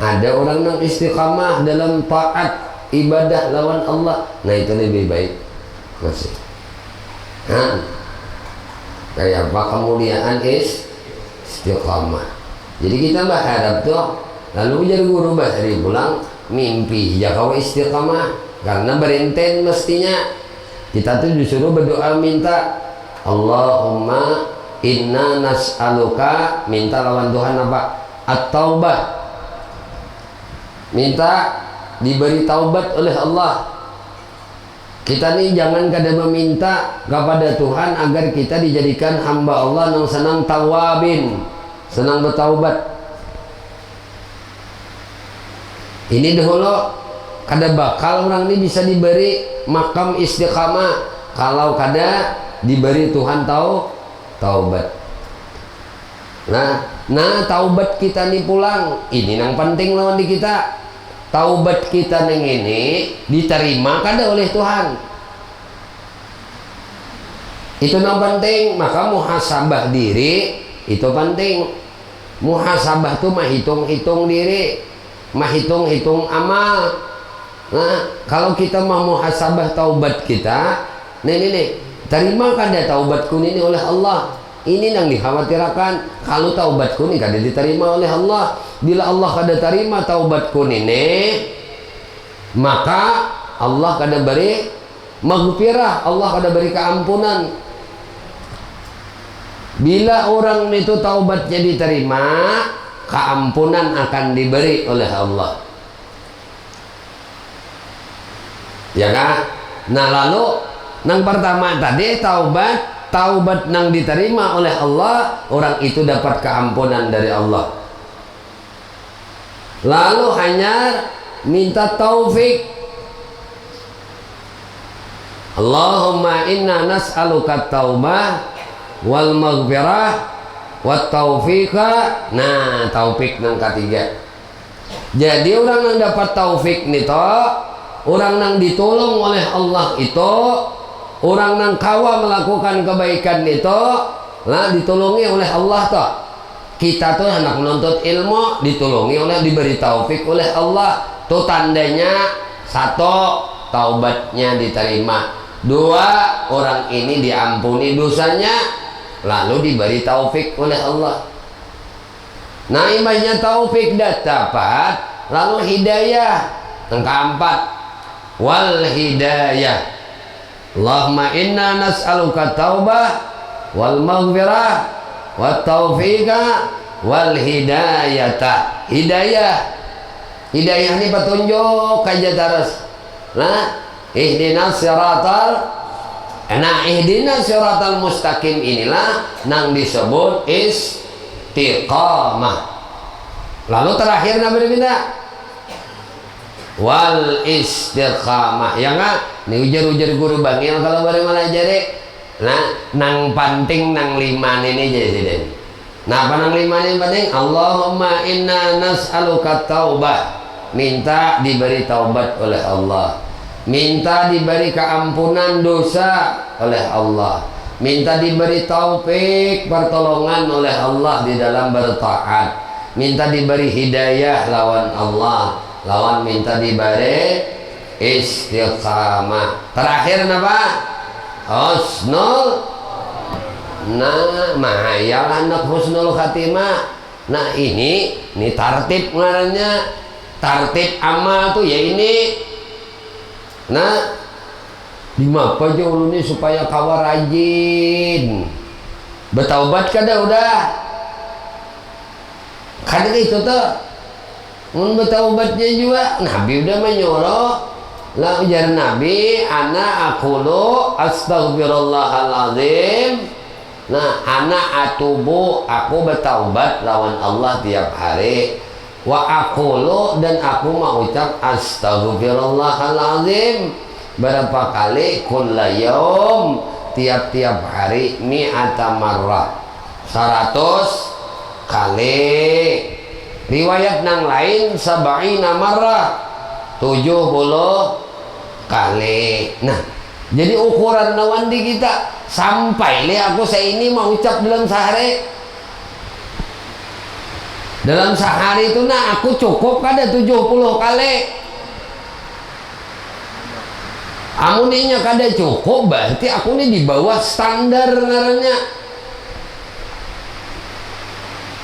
Ada orang yang istiqamah dalam taat ibadah lawan Allah, nah itu lebih baik. Masih. Nah, kayak apa kemuliaan istiqamah. Jadi kita berharap tuh lalu jadi guru bahari pulang mimpi ya kau istiqamah karena berenten mestinya. Kita tuh disuruh berdoa minta Allahumma inna nas'aluka, minta lawan Tuhan apa? At-taubah, minta diberi taubat oleh Allah. Kita nih jangan kada meminta kepada Tuhan agar kita dijadikan hamba Allah yang senang tawabin, senang bertaubat. Ini dahulu kada bakal orang ini bisa diberi makam istiqamah kalau kada diberi Tuhan taubat. Nah taubat kita nih pulang ini yang penting lawan di kita. Taubat kita neng ini diterima kada oleh Tuhan. Itu yang penting. Maka muhasabah diri itu penting. Muhasabah tuh menghitung-hitung diri, menghitung-hitung amal. Nah, kalau kita mau muhasabah taubat kita, nih, terima kada taubatku ini oleh Allah. Ini yang dikhawatirkan. Kalau taubatku ini kada diterima oleh Allah, bila Allah kada terima taubatku ini, maka Allah kada beri maghfirah, Allah kada beri keampunan. Bila orang itu taubatnya diterima, keampunan akan diberi oleh Allah. Ya kan? Nah lalu yang pertama tadi taubat taubat nang diterima oleh Allah, orang itu dapat keampunan dari Allah. Lalu hanya minta taufik. Allahumma inna nas'aluka taubah wal maghfirah wat taufiqa. Nah, taufik nang ketiga. Jadi orang yang dapat taufik nito, orang yang ditolong oleh Allah itu, orang yang kawa melakukan kebaikan itu, nah ditolongi oleh Allah toh. Kita tuh hendak menuntut ilmu, ditolongi oleh, diberi taufik oleh Allah. Tuh tandanya, satu, taubatnya diterima. Dua, orang ini diampuni dosanya, lalu diberi taufik oleh Allah. Nah, imahnya taufik dapat, lalu hidayah. Yang keempat, wal hidayah. Allahumma inna nas'aluka taubah wal maghfirah wat taufiqa wal hidayata. Hidayah ini petunjuk aja terus. Nah, ihdinas siratal mustaqim inilah nang disebut istiqamah. Lalu terakhir Nabi berbeda wal istiqamah. Ya nggak? Ini ujar-ujar guru bangil kalau bareng malah jadi. Nah, nang penting nang lima ini jadi. Nah, apa nang lima ini penting? Allahumma inna nas'aluka taubah. Minta diberi taubat oleh Allah. Minta diberi keampunan dosa oleh Allah. Minta diberi taufik pertolongan oleh Allah di dalam bertaat. Minta diberi hidayah lawan Allah. Lawan minta diberi istiqamah. Terakhir apa? Husnul. Nah, mahayal anak husnul khatimah. Nah, ini tartib ngarannya. Tartib amal tuh ya ini. Nah, dimapa aja ulun ini supaya kawa rajin bertaubat kada udah. Kada itu tuh. Mun bertaubatnya juga Nabi udah menyuruh. Lah ujar Nabi, ana aqulu astaghfirullahaladzim. Nah, ana atubu, aku bertaubat lawan Allah tiap hari. Wa aqulu, dan aku mau ucap astaghfirullahaladzim berapa kali? Kulla yaum, tiap-tiap hari, mi'ata marrah, 100 kali. Riwayat nang lain sab'ina marrah, 70 kali. Nah, jadi ukuran lawan di kita sampai aku ini mau ucap dalam sehari. Dalam sehari itu nah aku cukup kada 70 kali. Amuninya kada cukup, berarti aku ini di bawah standar ngarannya.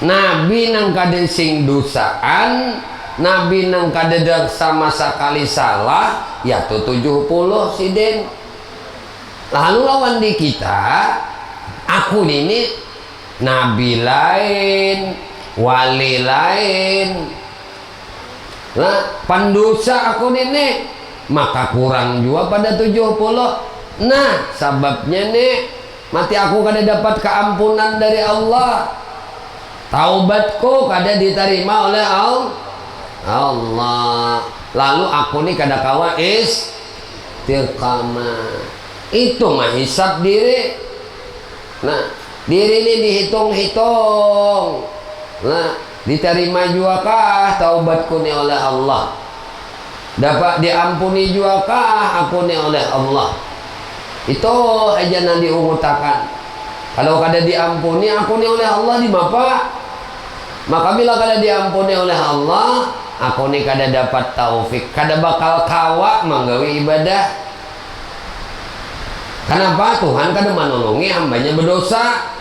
Nabi nang kada sing dosaan, Nabi nang kada sama sekali salah, ya tuh 70 siden. Lalu lawan di kita, aku ini Nabi lain, wali lain. Nah, pendosa aku ini, maka kurang juga pada 70. Nah, sebabnya nih, mati aku kada dapat keampunan dari Allah. Taubatku kada diterima oleh Allah. Lalu aku nih kada kawa istiqamah. Itu mah hisab diri. Nah, diri ini dihitung-hitung. Nah, diterima juga kah taubatku nih oleh Allah? Dapat diampuni juga kah aku nih oleh Allah? Itu aja yang diungutakan. Kalau kada diampuni aku nih oleh Allah di bapa. Maka bila kada diampuni oleh Allah, aku nih kada dapat taufik, kada bakal kawa menggawi ibadah. Kenapa? Tuhan kada menolongi hambanya berdosa.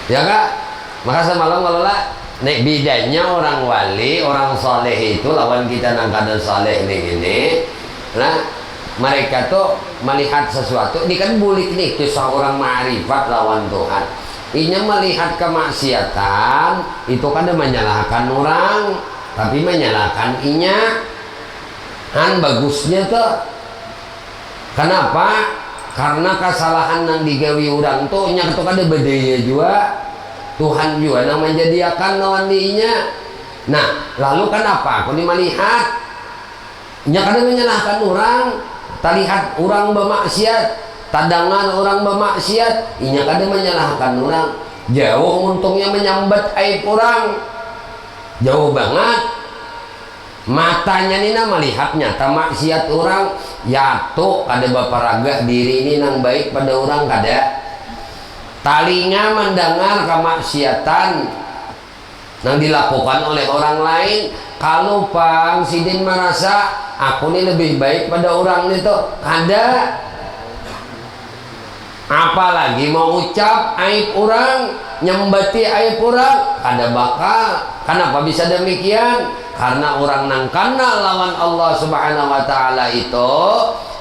Ya kak? Maka semalam kalau lah nek bedanya orang wali, orang soleh itu lawan kita nang kada soleh ini. Nah, mereka tuh melihat sesuatu, ini kan bulik nih kisah orang ma'rifat lawan Tuhan. Inya melihat kemaksiatan itu kan menyalahkan orang, tapi menyalahkan inya. Kan bagusnya tuh. Kenapa? karena kesalahan yang digawi orang tuh nya tuh kada bedaya juga Tuhan juga yang menjadikan lawan diinya. Nah lalu kenapa aku melihat nya kada menyalahkan orang, talihat orang bermaksiat, tadangan orang bermaksiat, inya kada menyalahkan orang. Jauh untungnya menyambat aib orang, jauh banget. Matanya nina melihat nyata maksiat orang, ya tuh kada baparaga diri ini nang baik pada orang kada. Talinga mendengar kemaksiatan yang dilakukan oleh orang lain. Kalau Pang Sidin merasa aku ini lebih baik pada orang itu, ada. Apalagi mau ucap aib orang, nyembati aib orang, ada bakal. Kenapa bisa demikian? Karena orang nangkana lawan Allah Subhanahu wa Ta'ala itu,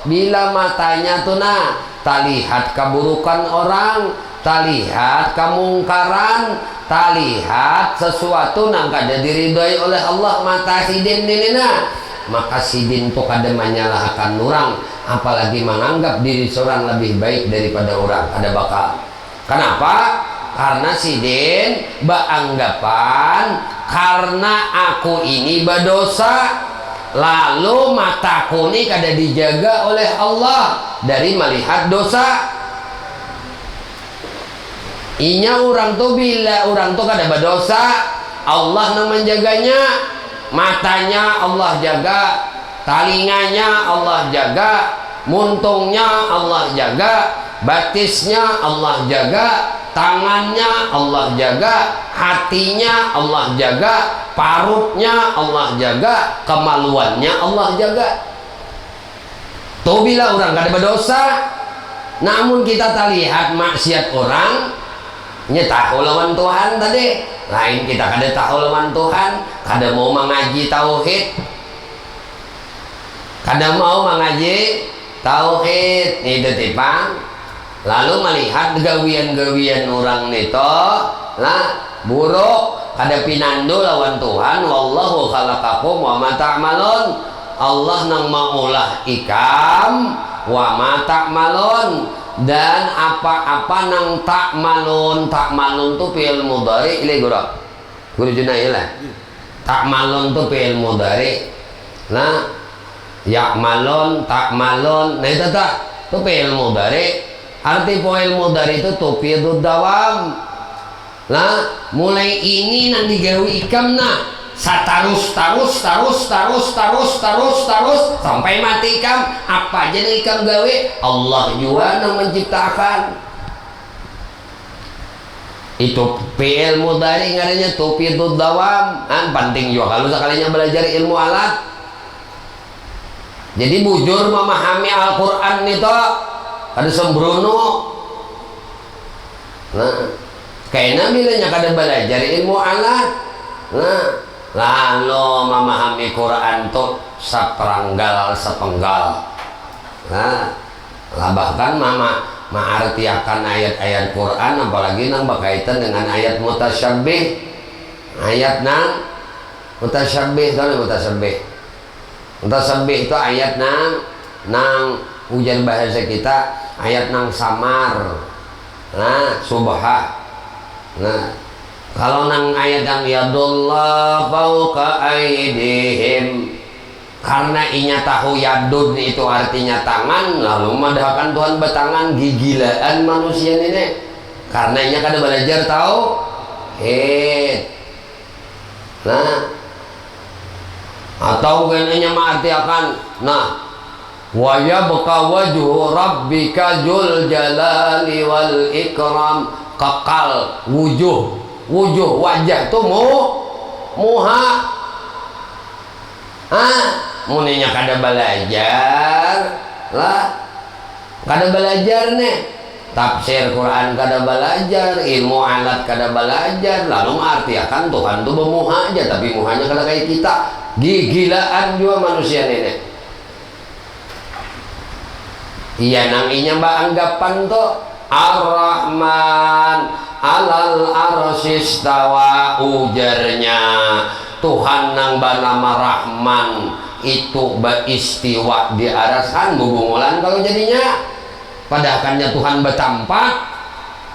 bila matanya tuh nah talihat keburukan orang, talihat kemungkaran, talihat sesuatu nang kada diridhoi oleh Allah mata sidin nilina, maka sidin tuh kada menyalahkan orang, apalagi menganggap diri seorang lebih baik daripada orang, ada bakal. Kenapa? Karena sidin beranggapan karena aku ini berdosa, lalu mataku ini kada dijaga oleh Allah dari melihat dosa. Inya orang tuh bila orang tuh kada berdosa, Allah yang menjaganya. Matanya Allah jaga, talinganya Allah jaga, muntungnya Allah jaga, batisnya Allah jaga, tangannya Allah jaga, hatinya Allah jaga, parutnya Allah jaga, kemaluannya Allah jaga. Tuh bila orang kada berdosa, namun kita lihat maksiat orang, nya tahu lawan Tuhan tadi, lain kita kada tahu lawan Tuhan, kada mau mengaji tauhid, kada mau mengaji tauhid itu tipang. Lalu melihat gawian-gawian orang nito lah buruk, kada pinando lawan Tuhan. Wallahu khalaqakum wa ma ta'malun. Allah nang maulah ikam wa ma ta'malun. Dan apa-apa nang tak malun tuh fi'il mudhari ile guru junai lah. Tak malun tuh fi'il mudhari. Nah, ya malun, tak malun, nah itu tak tuh fi'il mudhari. Arti fi'il mudhari itu tufidud dawam. Nah, mulai ini nang digawi ikam nah satarus sampai mati ikam. Apa aja nih ikam gawe, Allah juga yang menciptakan. Itu fi'il mudhari ngaranya tufidud dawam. Penting juga kalau sekalinya belajar ilmu alat. Jadi bujur memahami Al-Quran itu ada sembrono. Nah, kayaknya bilanya kada belajar ilmu alat. Nah, lalu memahami Quran tuh sepenggal. Nah, lah bahkan mengartiakan ayat-ayat Quran, apalagi nang berkaitan dengan ayat mutasyabbih. Ayat nang mutasyabbih, tahu mutasyabbih? Mutasyabbih itu ayat nang ujian bahasa kita, ayat nang samar. Nah, subha. Nah, kalau nang ayat yang yadullah fauqa aidihim, karena inya tahu yadun itu artinya tangan, lalu madhakan Tuhan bertangan, gigilaan manusia ini. Karena inya kada belajar tahu nah, atau kayaknya mengartikan nah wa yabqa wajhu rabbika dzul jalali wal ikram, kekal wajah tuh muha. Muninya kada belajar lah, kada belajar nih tafsir Quran, kada belajar ilmu alat, kada belajar, lalu mengartiakan Tuhan tuh bermuha aja, tapi muhanya kada kayak kita. Gigilaan juga manusia ini. Iya nanginya mbak anggapan tuh Ar-Rahman alal arsistawa, ujarnya Tuhan nang bernama Rahman itu beristiwa di arasan bubungulan kalau jadinya Padahkannya Tuhan bertampak,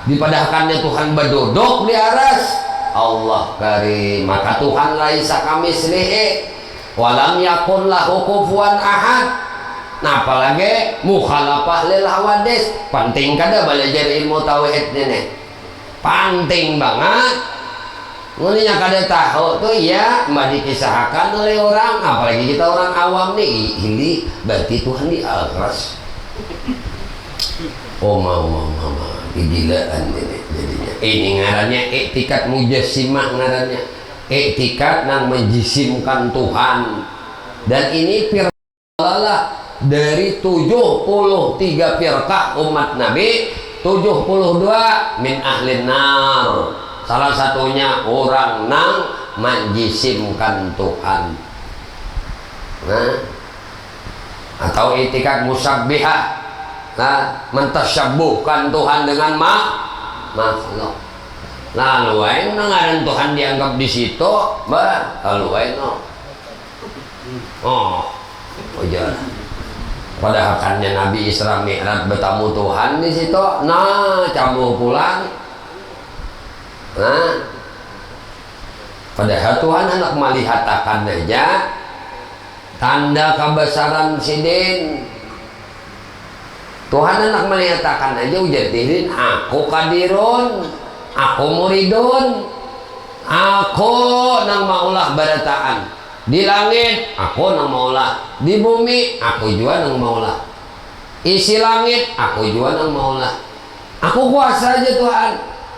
dipadahkannya Tuhan berduduk di aras. Allah karim, maka Tuhan laisa kamislihi walam yakun lahu kufuwan ahad. Nah apalagi mukhalafah lil hawadis. Penting kada belajar ilmu tauhid ini, penting banget. Ngulinya kada tahu tuh ya mah dikisahkan oleh orang, apalagi kita orang awam nih. Ini berarti Tuhan di aras. Oh mama kegilaan ini jadinya. Ini ngarannya iktikat mujassimah, ngarannya iktikat nang menjisimkan Tuhan. Dan ini firqah dari 73 firqah umat Nabi, 72 min ahlin nar. Salah satunya orang nang menjisimkan Tuhan. Nah, atau iktikat musabbihah. Nah, mentasyabuhkan Tuhan dengan makhluk. Nah, luain ngaran Tuhan dianggap di situ, luain no. Oh jangan. Padahal kannya Nabi Isra Mi'raj bertamu Tuhan di situ. Nah, cabut pulang. Nah, padahal Tuhan hendak melihatkan aja tanda kebesaran sidin. Tuhan hendak melihatkan aja ujatirin, aku kadirun, aku muridun, aku nang maulah barataan di langit, aku nang maulah di bumi, aku juga nang maulah isi langit, aku juga nang maulah. Aku kuasa aja Tuhan.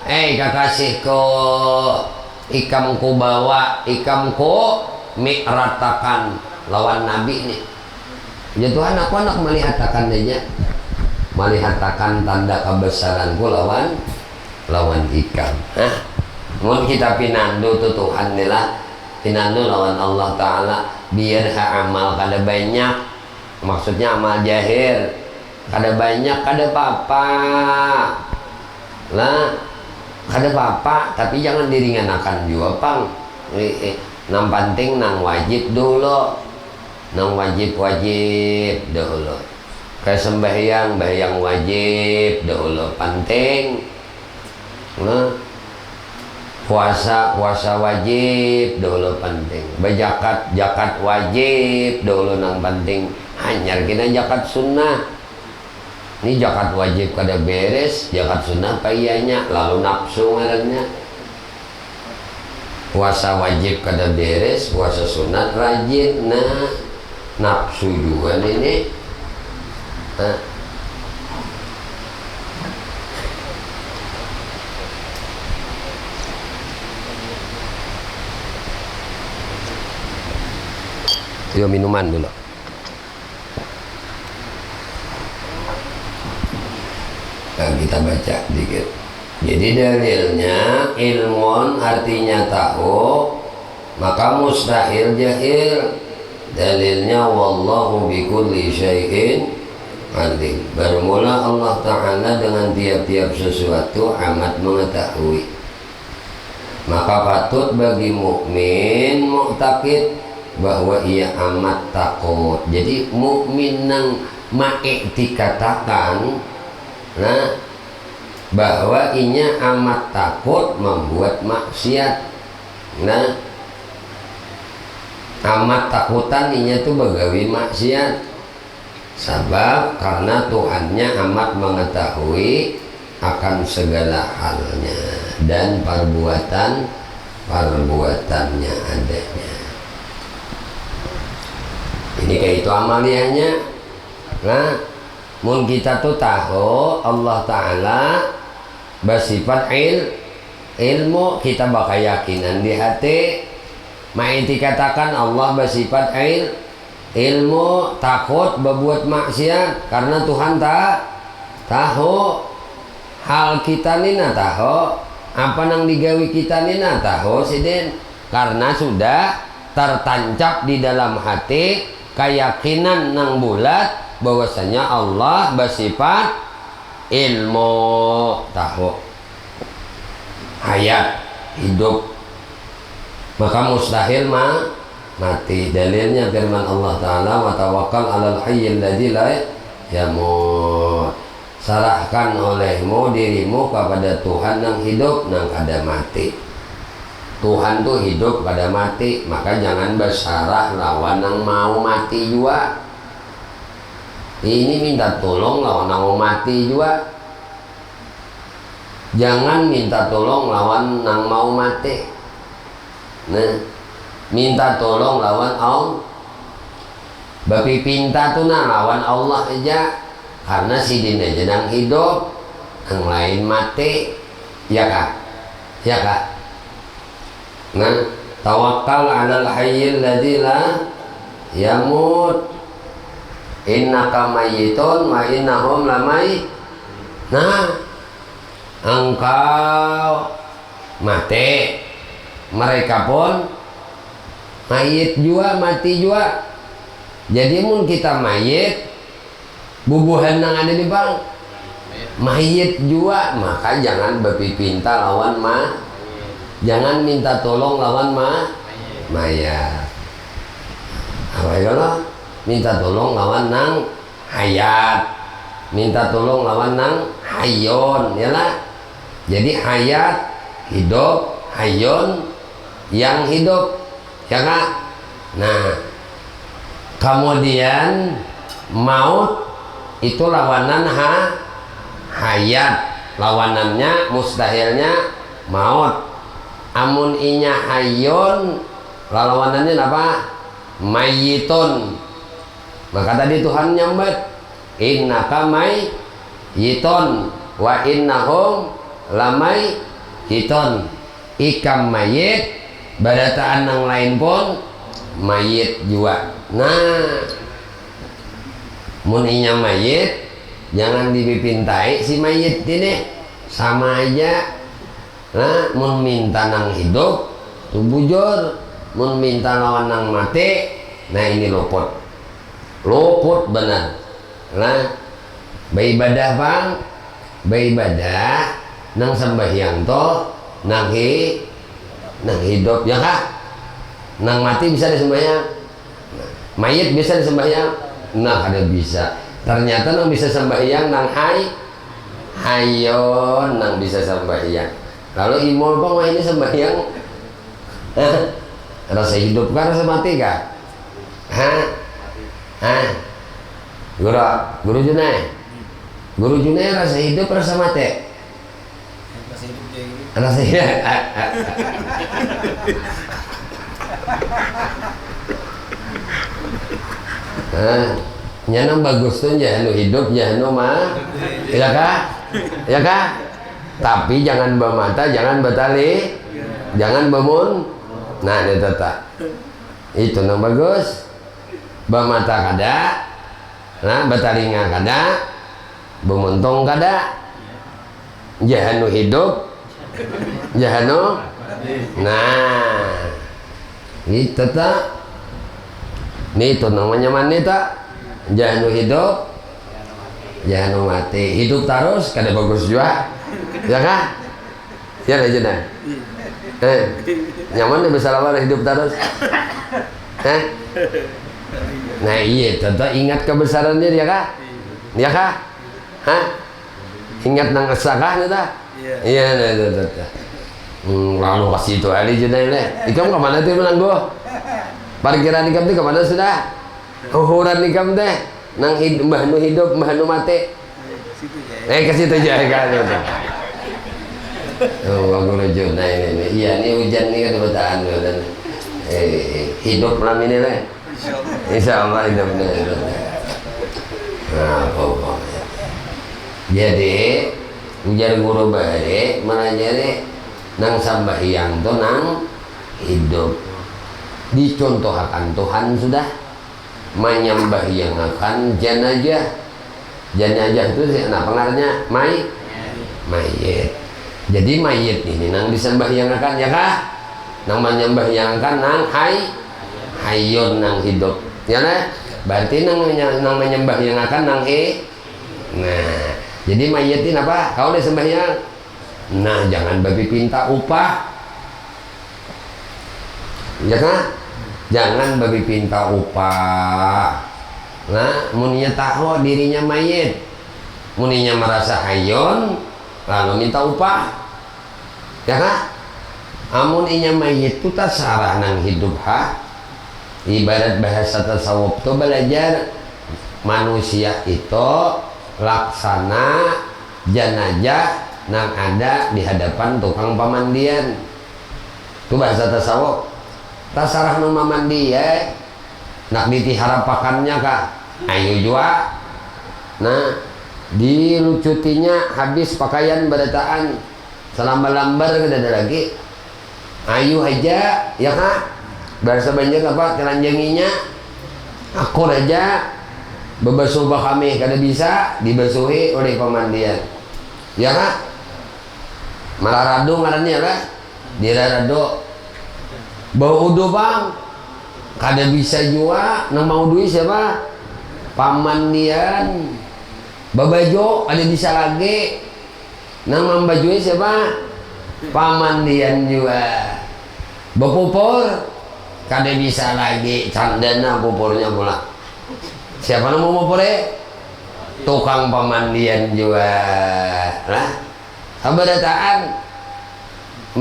Kakasihku, ikamku bawa, ikamku mi'ratakan lawan Nabi nih. Ya Tuhan, aku hendak melihatkan aja, melihatkan tanda kebesaranku lawan ikan. Mun kita pinandu tuh Tuhan lah, pinandu lawan Allah Ta'ala, biar amal kada banyak, maksudnya amal jahir kada banyak, kada apa-apa lah, kada apa-apa, tapi jangan diringanakan juga pang. Nang penting nang wajib dulu, nang wajib dulu. Kayak sembahyang wajib dahulu penting. Nah, puasa wajib dahulu penting. Zakat wajib dahulu nang penting. Hanyar kita zakat sunnah. Ini zakat wajib kada beres, zakat sunnah payahnya, lalu nafsu ngarannya. Puasa wajib kada beres, puasa sunat rajin. Nah, nafsu juga ini. Yuk minuman dulu. Nah, kita baca dikit. Jadi dalilnya ilmun artinya tahu, maka mustahil jahil. Dalilnya wallahu bikulli syai'in alim. Bermula Allah Ta'ala dengan tiap-tiap sesuatu amat mengetahui. Maka patut bagi mukmin mu'taqid bahwa ia amat takut. Jadi mukmin nang ma'iktikatakan bahwa inya amat takut membuat maksiat. Nah, amat takutan inya tuh begawi maksiat. Sebab karena Tuhannya amat mengetahui akan segala halnya dan perbuatannya adanya. Ini kayak itu amaliannya. Nah, mun kita tuh tahu Allah Ta'ala bersifat ilmu, kita bakal yakinan di hati. Main dikatakan Allah bersifat ilmu, takut berbuat maksiat karena Tuhan tak tahu hal kita nina, tahu apa nang digawi kita nina, tahu sidin, karena sudah tertancap di dalam hati keyakinan nang bulat bahwasanya Allah bersifat ilmu, tahu hayat hidup, maka mustahil mati. Dalilnya firman Allah Ta'ala wa tawakkal 'alal hayyil ladzi la yamut. Serahkan olehmu dirimu kepada Tuhan yang hidup nang kada mati. Tuhan tuh hidup kada mati, maka jangan bersarah lawan yang mau mati juga. Ini minta tolong lawan yang mau mati juga. Jangan minta tolong lawan yang mau mati. Nah, minta tolong lawan Allah. Bapi pinta tuh nah lawan Allah aja, karena si dina aja yang hidup, yang lain mati, ya kak, ya kak. Nah, tawakkal 'alal hayyil ladzi la yamut. Innaka mayyitun wa innahum lamay. Nah, engkau mati, mereka pun mayit juga, mati juga. Jadi mun kita mayit, bubuhan yang ada di bang mayit juga, maka jangan berpinta lawan jangan minta tolong lawan mayat. Apa itu loh? Minta tolong lawan nang hayat, minta tolong lawan nang hayon, ya lah. Jadi hayat hidup, hayon yang hidup, ya kak. Nah, kemudian maut itu lawanan hayat, lawanannya mustahilnya maut. Amun inya hayon, lawanannya apa? Mayyitun. Maka tadi Tuhan nyambat, innaka mayyitun wa innahum lamayyitun. Ikam mayit, badataan yang lain pun mayit juga. Nah, mun inya mayit, jangan dipintai si mayit ini, sama aja. Nah, mun minta nang hidup tuh bujur, mun minta lawan nang mati, nah ini luput benar. Nah, beribadah bang, beribadah nang sembahyang to, nang hidup ya kak. Nang mati bisa disembahyang, mayit bisa disembahyang, nah ada bisa. Ternyata nang bisa sembahyang nang hayon, nang bisa sembahyang. Kalau imol bang, wah ini sembahyang, rasa hidup kah, rasa mati kah? Guru Junai rasa hidup, rasa mati? Rasa hidup. Nyanam bagus tuh jahanu hidup, jahanu mah, ya kah? Ya kah? Tapi jangan bermata, jangan betali, jangan bemun. Nah, itu tak. Itu nang bagus. Bermata kada, nah betalinga kada, bemuntung kada. Jahanu hidup, jahanu. Nah, itu tak. Ini itu namanya mana tak? Jahanu hidup, jahanu mati. Hidup terus kada bagus juga. Ya kah? Ya aja nah. Nyaman nih besar apa hidup terus? Nah iya, tentu ingat kebesarannya dia kah? Ya kah? Ingat nang kesakah nih tak? Iya, nah. Lalu kasih itu ali jenai le. Ikam kemana tuh menanggo? Parkiran ikam tuh kemana sudah? Uhuran ikam teh nang mbahnu hidup, mbahnu mati. Ke situ aja kan. Oh, aku lucu. Nah ini, iya ini hujan nih kan bertahan dan hidup malam ini lah. Insya Allah hidup benar. Nah, pokoknya. Jadi ujar guru bare melajari nang sambahyang to nang hidup. Dicontohkan Tuhan sudah menyembahyangakan jenazah. Jenazah itu nah pengarnya mayit. Jadi mayit ini nang disembahyangakan ya kah? Nang menyembahyangakan nang hayun nang hidup. Ya nah? Berarti nang menyembahyangakan nang Nah, jadi mayit ini apa? Kau disembahyang. Nah, jangan bagi pinta upah. Ya kah? Jangan bagi pinta upah. Nah, munya tahu dirinya mayit. muninya merasa hayon lalu minta upah ya kan. Amun inya mayit itu tasarah nang hidup ibarat bahasa tasawuf tuh belajar manusia itu laksana jenazah nang ada di hadapan tukang pemandian. Itu bahasa tasawuf. Tasarah nu mamandi ya nak ditihara pakannya kak ayo jua. Nah dilucutinya habis pakaian berataan selambar-lambar ada lagi ayo aja ya kak. Bahasa Banjar apa keranjanginya akur aja bebasuh kami kada bisa dibasuhi oleh pemandian ya kak. Malah rado ngarannya lah dirarado bau udo bang kada bisa jua nang mau duit siapa pamandian babajo ada bisa lagi nang membajui siapa pamandian juga bapupur kada bisa lagi candana pupurnya pula siapa nang mau pupure tukang pemandian juga lah kabadataan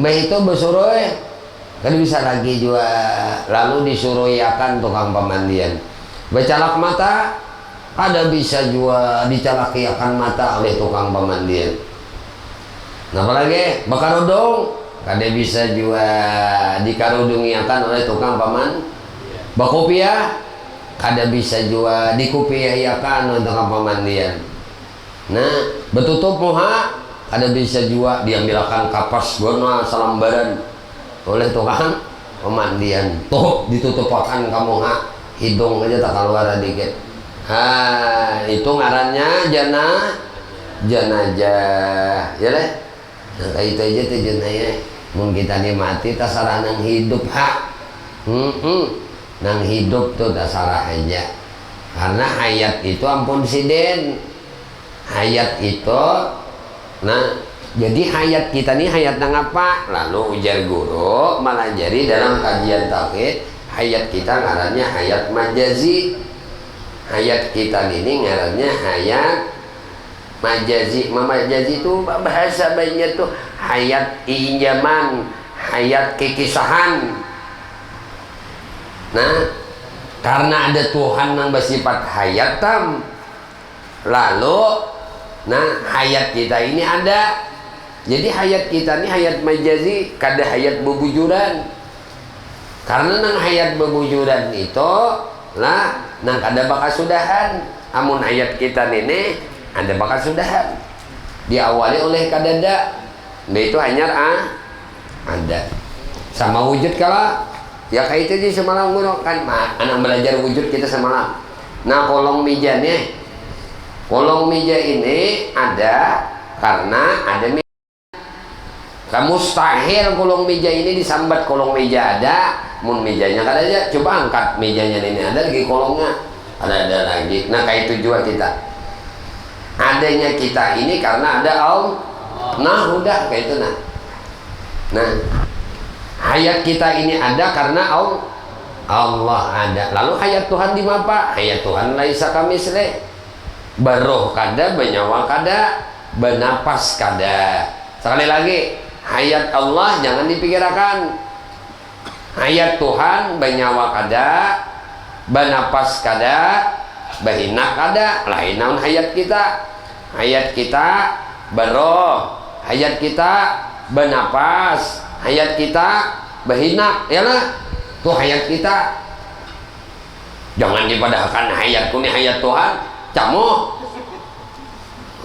mbah itu bersuruh kan bisa lagi juga lalu disuruhiakan tukang pemandian bercalak mata ada bisa juga dicalakiakan mata oleh tukang pemandian. Nah apalagi bakarudung kada bisa juga dikarudungiakan oleh tukang paman bakopiah kada bisa juga dikupiahiakan oleh tukang pemandian. Nah betutup muha kada bisa juga diambilkan kapas gona salambaran oleh tukang pemandian. Tuh ditutupakan kamu hidung aja tak keluar dikit. Itu ngarannya jenazah ya deh. Nah kayak itu aja tuh jenazah. Mungkin kita mati tasarah nang hidup nang hidup tuh tasarah aja. Karena hayat itu ampun siden. Hayat itu nah jadi hayat kita nih hayat nang apa? Lalu ujar guru malah jadi dalam kajian tauhid hayat kita ngarannya hayat majazi. Hayat kita ini ngarannya hayat majazi. Majazi itu bahasa banyak tuh hayat injaman, hayat kekisahan. Nah, karena ada Tuhan yang bersifat hayatam, lalu nah hayat kita ini ada. Jadi hayat kita ini hayat majazi, kada hayat bebujuran. Karena nang hayat bebujuran itu lah nang kada bakal sudahan. Amun hayat kita ini ada bakal sudahan. Diawali oleh kadada. Nah itu hanya ada. Sama wujud kala ya kayak itu di semalam guru kan anak belajar wujud kita semalam. Nah kolong meja nih, kolong meja ini ada karena ada meja. Kamu mustahil kolong meja ini disambat kolong meja ada, mun mejanya kada aja. Coba angkat mejanya ini ada lagi kolongnya, ada lagi. Nah kayak itu juga kita. Adanya kita ini karena ada Allah. Nah udah kayak itu nah. Nah hayat kita ini ada karena Allah ada. Lalu hayat Tuhan di mana? Hayat Tuhan laisa kamisle. Baroh kada, banyawa kada, benapas kada. Sekali lagi, hayat Allah jangan dipikirkan. Hayat Tuhan banyawa kada, benapas kada, bahinak kada. Lain naon hayat kita. Hayat kita baroh, hayat kita benapas, hayat kita bahinak, ya lah. Tuh hayat kita. Jangan dipadahkan hayatku ini hayat Tuhan. Camu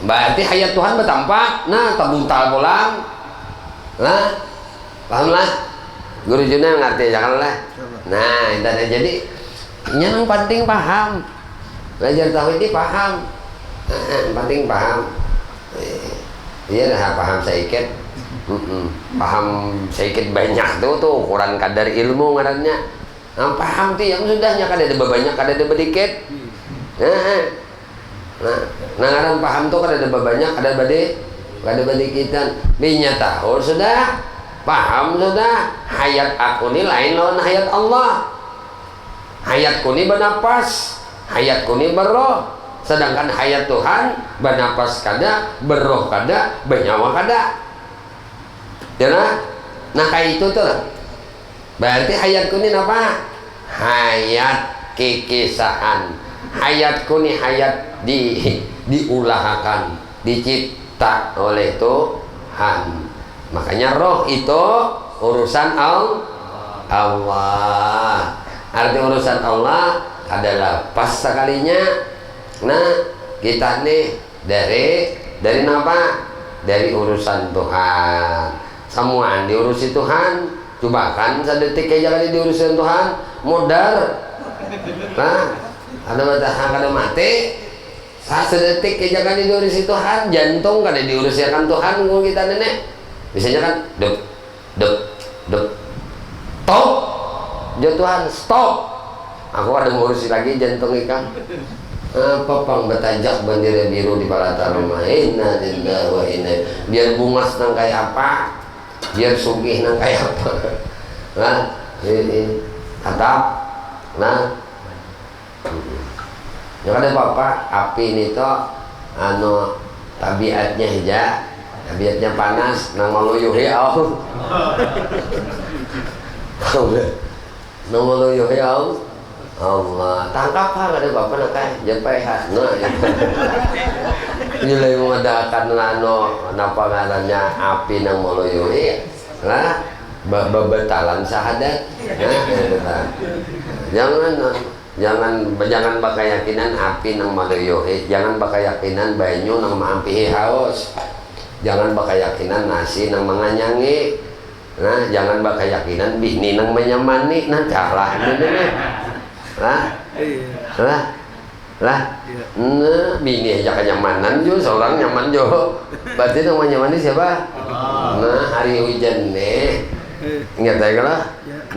berarti hayat Tuhan bertampak nah tabuntal pulang lah pahamlah guru juna ngerti jangan lah. Nah itu jadi yang penting paham belajar tauhid ini paham penting paham iya dah paham sedikit paham sedikit banyak tuh ukuran kadar ilmu ngarannya. Nah, paham tuh yang sudahnya kada ada banyak kada ada sedikit. Nah, ngaran paham tuh kada ada banyak, kada bade kita. Binya tahu sudah, paham sudah. Hayat aku ini lain lawan hayat Allah. Hayatku ini bernapas, hayatku ini berroh. sedangkan hayat Tuhan bernapas kada, berroh kada, bernyawa kada. Ya nah kayak itu tuh. Berarti hayatku ini apa? Hayat kikisahan. Hayatku ini hayat diulahakan, dicipta oleh Tuhan. Makanya roh itu urusan Allah. Arti urusan Allah adalah pas sekalinya. Nah kita nih dari apa? Dari urusan Tuhan. Semua diurusi Tuhan. Coba kan sedetik aja kali diurusin Tuhan, modar. Nah, ada mati. Sedetik aja kan diurusi Tuhan, jantung kan diuruskan Tuhan kalau kita nenek. Biasanya kan dep. Stop. Ya Tuhan, stop. Aku ada ngurusi lagi jantung ikan. Apa pang betajak bendera biru di palata rumah. Inna lillahi wa inna. Biar bungas nang kayak apa? Biar sugih nang kayak apa? Nah, ini atap. Nah, yang ada bapak api ini toh anu tabiatnya hija, tabiatnya panas nang maluyuhi au. Nang maluyuhi au. Allah tangkap ha ada bapak nak kai jampai ha. Nah, ini mengadakan anu napa ngarannya api nang maluyuhi. Lah babatalan syahadat. Jangan pakai yakinan api nang maluyuhi, jangan pakai yakinan banyu nang maampihi haus, jangan pakai yakinan nasi nang manganyangi. Nah, jangan pakai yakinan bini nang menyamani. Nah, kalah ini. Lah, nah, bini aja kenyamanan jo, seorang nyaman jo. Berarti nang menyamani siapa? Nah, hari hujan nih. Ingat saya kalau,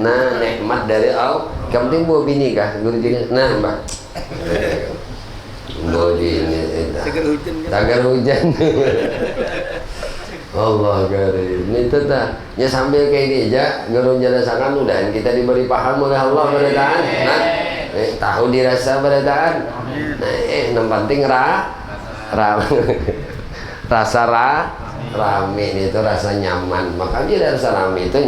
nah nikmat dari Allah. Kamu penting bawa bini kah? Guru juga. Nah mbak, bawa bini. Tagar hujan. Allah karim. Ini tetap. Ya sambil kayak ini aja. Guru jelasakan udah. Kita diberi paham oleh Allah berdaan. Nah, tahu dirasa berdaan. Nah, yang penting rasa rame itu rasa nyaman. Makanya rasa rame itu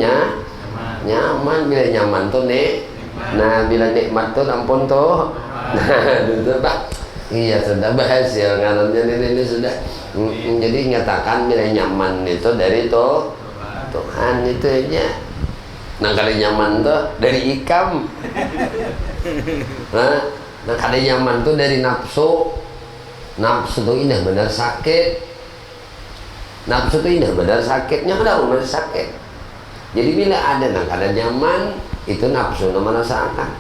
nyaman. Bila nyaman tuh nih. Nah bila nikmat tuh ampun tuh. Nah itu pak. Iya sudah berhasil ngarannya ini sudah. Jadi nyatakan bila nyaman itu dari Tuhan itu aja. Nah kali nyaman tuh dari ikam. Nah kali nyaman tuh dari nafsu. Nafsu tuh indah benar sakit. Nafsu itu indah benar sakitnya ada benar sakit. Jadi bila ada nyaman itu nafsu merasakan.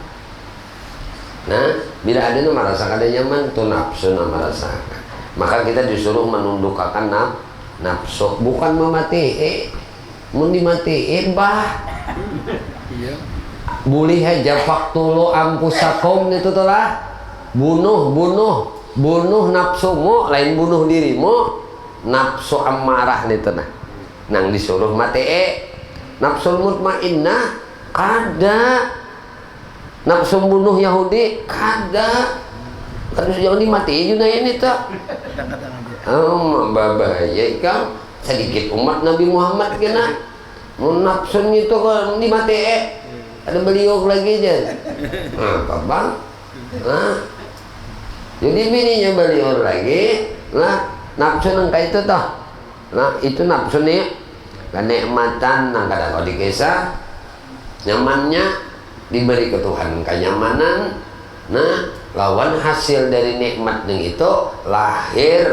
Nah bila ada merasakan ada nyaman itu nafsu merasakan. Maka kita disuruh menundukkan nafsu, bukan memati. Mun dimatiin bah. Boleh aja faktulu ampusakum itu tuh lah. Bunuh nafsumu lain bunuh dirimu. Nafsu amarah itu nang disuruh mati. Nafsul mutmainnah kada. Nafsu bunuh Yahudi kada. Kan jangan dimatiin juga ini tuh. Bahaya kan sedikit umat Nabi Muhammad kena. Nafsu itu kan dimatiin. Ada beliau lagi aja. Apa bang? Nah, jadi bininya beliau lagi. Nah, nafsu nang kayak itu toh. Nah, itu nafsu nih. Kenikmatan nang kada kau dikisah. Nyamannya diberi ke Tuhan kenyamanan. Nah, lawan hasil dari nikmat ning itu lahir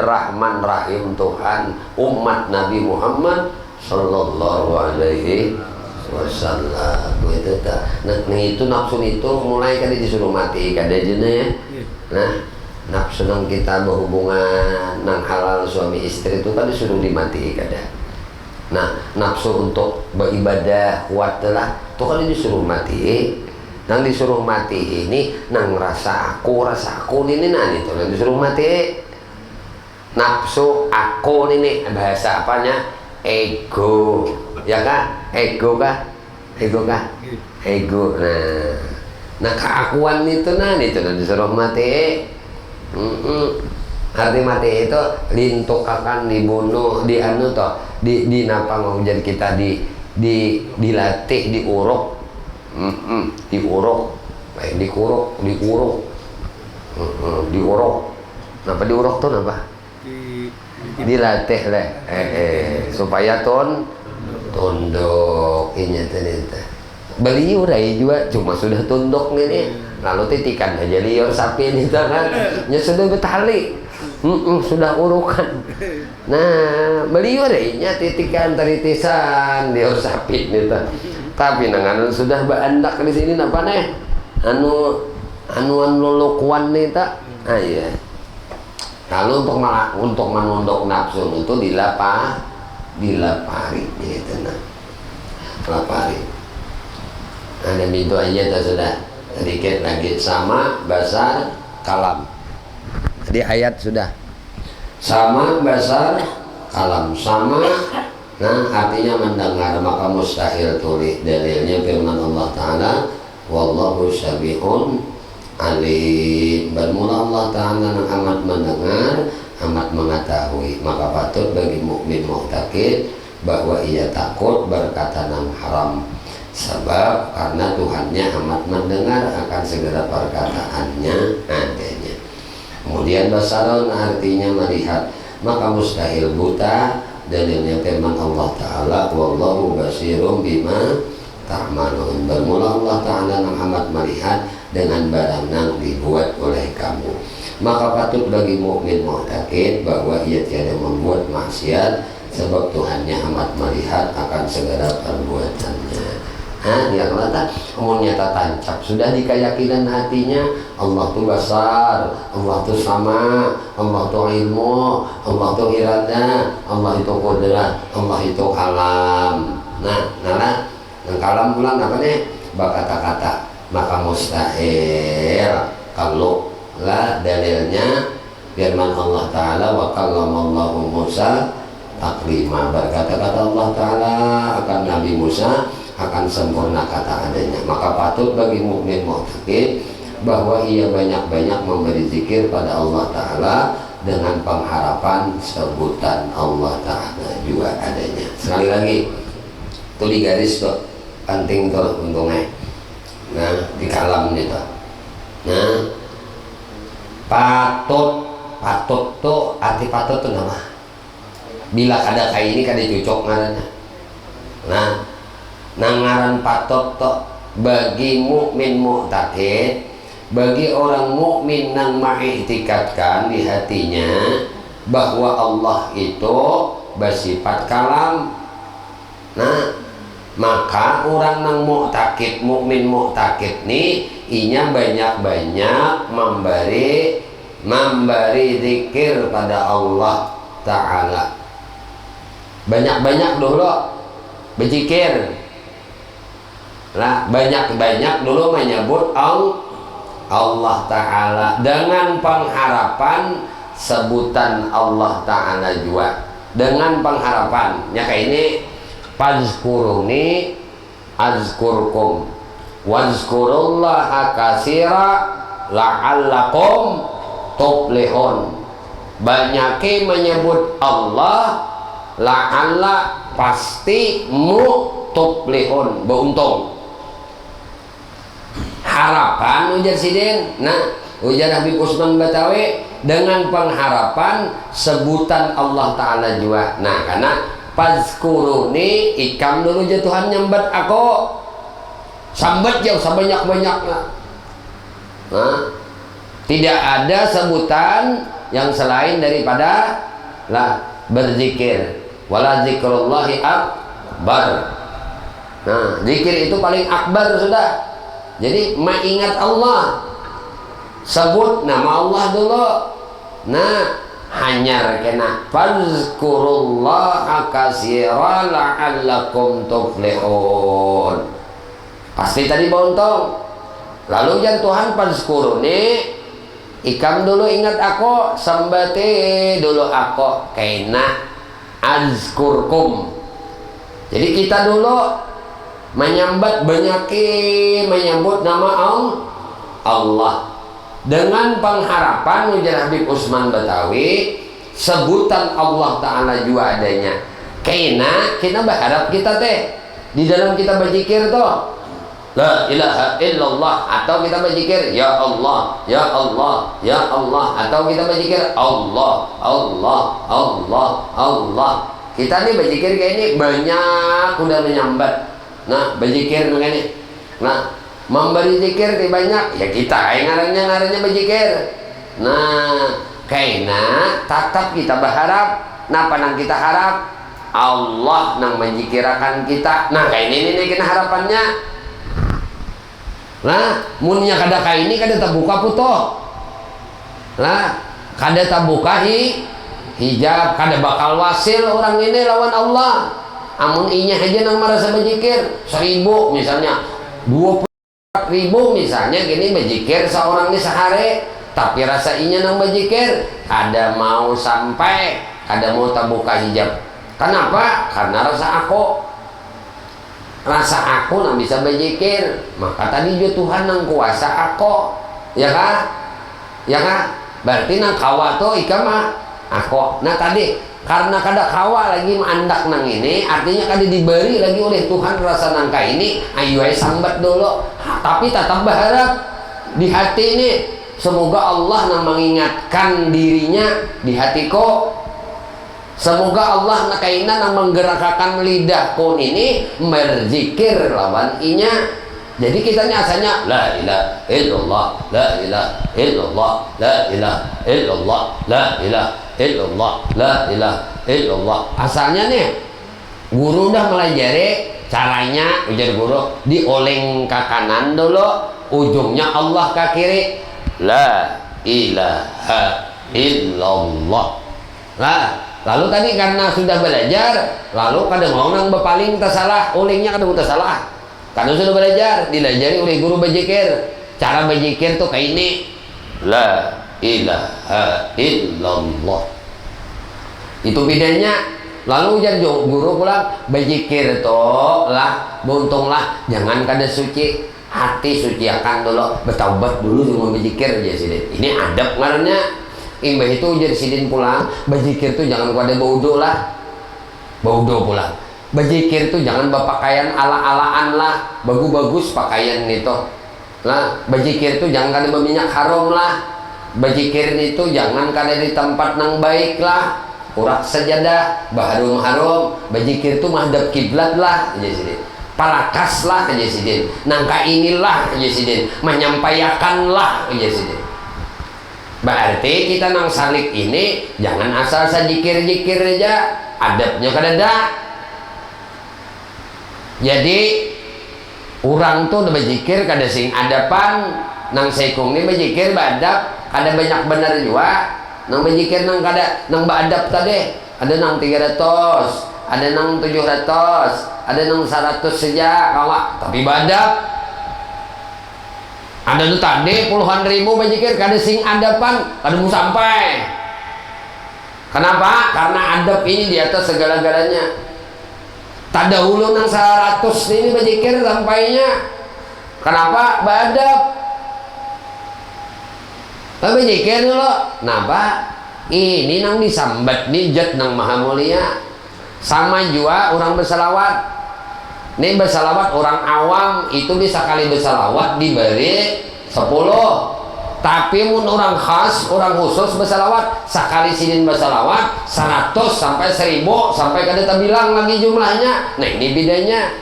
rahman rahim Tuhan umat Nabi Muhammad sallallahu alaihi wasallam. Itu tak. Nah, itu nafsu itu mulai kali disuruh mati kada jeuna ya. Nah, nafsu nang kita berhubungan nang halal suami istri itu kan disuruh dimati kada. Nah, nafsu untuk beribadah kuat lah itu kan disuruh mati. Nang disuruh mati ini nang rasa aku ini nah itu nang disuruh mati. Nafsu aku ini bahasa apanya? Ego. Ya kak? Ego kah? Ego. Nah keakuan itu nah itu nang disuruh mati. Arti mati itu lintukakan, dibunuh, di anu toh, di napa mau jadi kita dilatih, diuruk, diuruk, dikuruk, diuruk. Napa diuruk tuh napa? Dilatih leh, supaya tunduk ini ternyata. Beliau rai juga cuma sudah tunduk nih, lalu titikan aja liur sapi ini kan, nya sudah betali. Sudah urukan. Nah, beliau nya titikan teritisan liur sapi nih. Tapi nangan sudah beandak di sini napa nih? Anuan lulukuan nih tak? Ah iya. Lalu untuk menunduk nafsu itu dilapari gitu nah. Lapari. Nah, dan itu aja tuh sudah. Sedikit lagi sama basar kalam. Di ayat sudah sama basar kalam sama. Nah artinya mendengar, maka mustahil tuli. Dalilnya firman Allah Ta'ala, wallahu sami'un alim. Bermula Allah Ta'ala yang amat mendengar, amat mengetahui. Maka patut bagi mukmin mu'taqid bahwa ia takut berkata yang haram. Sebab karena Tuhannya amat mendengar akan segala perkataannya adanya. Kemudian basarun artinya melihat, maka mustahil buta. Dalilnya firman Allah Ta'ala, wallahu basirum bima ta'malun. Bermula Allah Ta'ala yang amat melihat dengan barang yang dibuat oleh kamu. Maka patut bagi mukmin mu'taqid bahwa ia tiada membuat maksiat, sebab Tuhannya amat melihat akan segala perbuatannya. Dia kelihatan umumnya tancap sudah di keyakinan hatinya, Allah tuh besar, Allah tuh sama, Allah tuh ilmu, Allah tuh irada, Allah itu qudrat, Allah itu kalam. Nah, yang kalam pulang apa nih? Kata-kata. Maka mustahil kalau lah dalilnya firman Allah Ta'ala, wa kallamallahu Musa taklima. Berkata-kata Allah Ta'ala akan Nabi Musa akan sempurna kata adanya. Maka patut bagi mukmin mu'taqid bahwa ia banyak-banyak memberi zikir pada Allah Ta'ala dengan pengharapan sebutan Allah Ta'ala juga adanya. Sekali lagi itu di garis tuh penting tuh untungnya. Nah di kalam nih tuh. Nah patut tuh arti patut tuh nama bila kada kayak ini kada cocok ngarannya. Nah nangaran patut to bagi mukmin mu'taqid, bagi orang mukmin yang mengiktikadkan di hatinya bahwa Allah itu bersifat kalam. Nah maka orang yang mu'taqid, mukmin mu'taqid nih inya banyak-banyak memberi zikir pada Allah Ta'ala. Banyak-banyak dulu berzikir. Nah, banyak-banyak dulu menyebut Allah Ta'ala dengan pengharapan sebutan Allah Ta'ala juga, dengan pengharapan ya kayak ini, fazkuruni azkurkum wazkurullaha katsira la'allakum tuflihun. Banyaki menyebut Allah, la'alla pasti tuflihun, beruntung. Harapan ujar sidin. Nah ujar Habib Usman Batawi dengan pengharapan sebutan Allah Ta'ala juga. Nah karena fazkuruni ikam dulu je Tuhan nyambat aku sambat jauh sebanyak-banyaknya. Nah tidak ada sebutan yang selain daripada lah berzikir. Wala zikrullahi akbar. Nah zikir itu paling akbar sudah. Jadi mengingat Allah, sebut nama Allah dulu. Nah hanya kena fazkurullaha katsira la'allakum tuflihun. Pasti tadi bontong. Lalu jangan Tuhan fazkuruni, ikam dulu ingat aku, sembati dulu aku, kena azkurkum. Jadi kita dulu menyambat menyebut nama Allah, dengan pengharapan ujar Habib Usman Batawi sebutan Allah Ta'ala juga adanya. Karena kita berharap kita teh di dalam kita berzikir tuh la ilaha illallah, atau kita berzikir ya Allah, ya Allah, ya Allah, atau kita berzikir Allah, Allah, Allah, Allah. Kita nih berzikir kayak ini banyak udah menyambat. Nah, berzikir kayak ini. Nah, memberi zikir di banyak ya kita yang ngarannya berzikir. Nah, karena tetap kita berharap, napa nang kita harap Allah nang menjikirakan kita. Nah, kayak ini nih kena harapannya. Nah, munnya kada kayak ini kada terbuka puto. Nah, kada terbuka hijab, kada bakal wasil orang ini lawan Allah. Amun inya aja nang merasa berzikir 1000 misalnya, 20.000 misalnya gini berzikir seorang ini sehari, tapi rasa inya nang berzikir kada mau sampai, kada mau terbuka hijab. Kenapa? Karena rasa aku nang bisa berzikir. Maka tadi juga Tuhan nang kuasa aku, ya kan? Ya kan? Berarti nang kawa tuh ika mah aku. Nah tadi karena kada kawa lagi mandak nang ini, artinya kada diberi lagi oleh Tuhan rasa nangka ini. Ayo sambat dulu. Tapi tetap berharap di hati ini, semoga Allah nang mengingatkan dirinya di hatiku. Semoga Allah nakaina nang menggerakkan lidahku ini berzikir lawan inya. Jadi kita asalnya la ilaha illallah, la ilaha illallah, la ilaha illallah, la ilaha illallah, la ilaha illallah. Asalnya nih guru udah melajari caranya, ujar guru dioleng ke kanan dulu, ujungnya Allah ke kiri. La ilaha illallah. Lah, lalu tadi karena sudah belajar, lalu kadang mau nang bepaling tersalah, olengnya kadang tersalah. Karena sudah belajar, dilajari oleh guru berzikir. Cara berzikir tuh kayak ini. La ilaha illallah. Itu bedanya. Lalu ujar guru pulang, berzikir tuh lah, buntunglah, jangan kada suci, hati suci akan dulu, bertaubat dulu cuma berzikir aja sih. Ini adab ngarannya. Imbah itu ujar sidin pulang, berzikir tuh jangan kada baudo lah, baudo pulang. Berzikir tuh jangan berpakaian ala-alaan lah, bagus-bagus pakaian itu lah. Berzikir tuh jangan kada berminyak haram lah. Berzikir itu jangan kada di tempat nang baik lah, urak sajadah, baharum haram. Berzikir tuh menghadap kiblat lah aja sidin, palakas lah aja sidin, nangka inilah aja sidin, menyampaikan lah aja sidin. Berarti kita nang salik ini jangan asal sajikir-jikir aja, adabnya kada ada. Jadi orang tuh udah berzikir kada sing adapan, nang sekung ini berzikir badap kada banyak benar juga. Nang berzikir nang kada nang badap tadi ada nang 300, ada nang 700, ada nang 100 saja kawa, tapi badap. Ada tuh tadi puluhan ribu berzikir kada sing adapan, kada mau sampai. Kenapa? Karena adab ini di atas segala-galanya. Tak dahulu nang 100 ini berzikir sampainya. Kenapa? Badab. Tapi berzikir dulu. Kenapa? Ini nang disambat nijat nang maha mulia. Sama juga orang bersalawat. Ini bersalawat orang awam itu bisa kali bersalawat diberi 10. Tapi mun orang khas, orang khusus bersalawat sekali sidin bersalawat 100 sampai 1000 sampai kada terbilang lagi jumlahnya. Nah ini bedanya.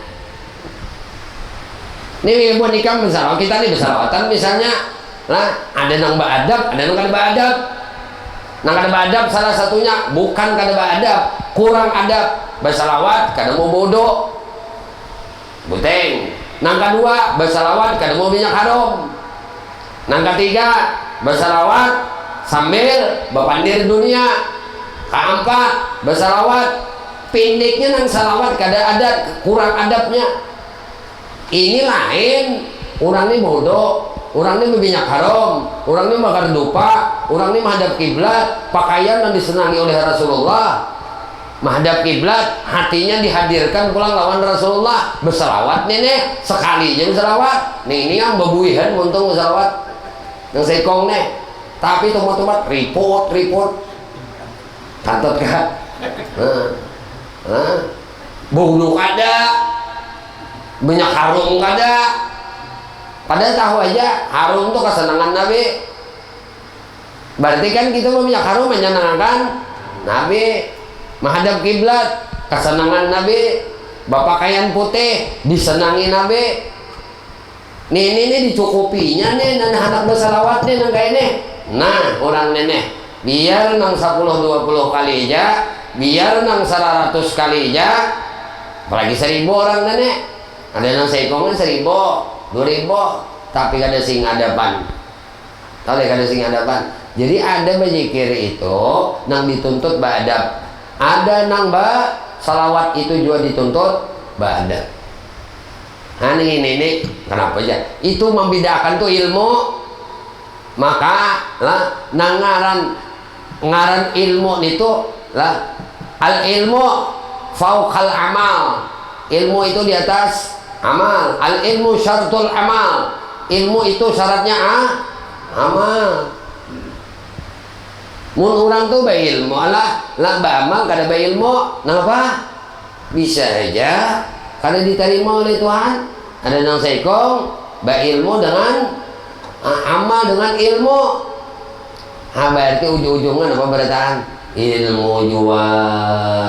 Ini ibu nikah bersalawat, kita nih bersalawatan misalnya. Nah ada nang beradab, ada nang kada beradab. Nang kada beradab salah satunya bukan kada beradab, kurang adab. Bersalawat kada mau bodoh. Buteng. Nang kedua bersalawat kada mau minyak haram. Nang ketiga bersalawat sambil bepandir dunia. Keempat bersalawat pendeknya nang salawat kada ada, kurang adabnya. Ini lain. Orang ini bodoh, orang ini minyak haram, orang ini makan dupa, orang ini menghadap kiblat, pakaian yang disenangi oleh Rasulullah. Menghadap kiblat, hatinya dihadirkan pulang lawan Rasulullah. Bersalawat nih sekali aja bersalawat. Nih ini yang bebuihan untung bersalawat. nang sekong nih. Tapi tomat ripot kantot kah? Bulu kada, banyak harum kada. Padahal tahu aja harum tuh kesenangan Nabi. Berarti kan kita mau minyak harum menyenangkan Nabi, menghadap kiblat kesenangan Nabi, bapak kain putih disenangi Nabi. Nih dicukupinya nih dan anak bersalawat nih nang kayak nih. Nah orang nenek biar nang 10-20 kali aja, biar nang 100 kali aja, apalagi 1000 orang nenek. Ada nang sekongan 1000, 2000, tapi kada sing hadapan. Tahu deh kada sing hadapan. Jadi ada berzikir itu nang dituntut ba'adab. Ada nang salawat itu juga dituntut ba'adab. Nah ini kenapa aja? Itu membedakan tuh ilmu. Maka lah ngaran ilmu itu lah al ilmu fauqal amal. Ilmu itu di atas amal. Al ilmu syaratul amal. Ilmu itu syaratnya amal. Mun orang tuh berilmu lah beramal kada berilmu, kenapa? Bisa aja kada diterima oleh Tuhan. Ada nang sekong berilmu dengan amal dengan ilmu. Berarti ujung-ujungnya apa bertahan? Ilmu juga.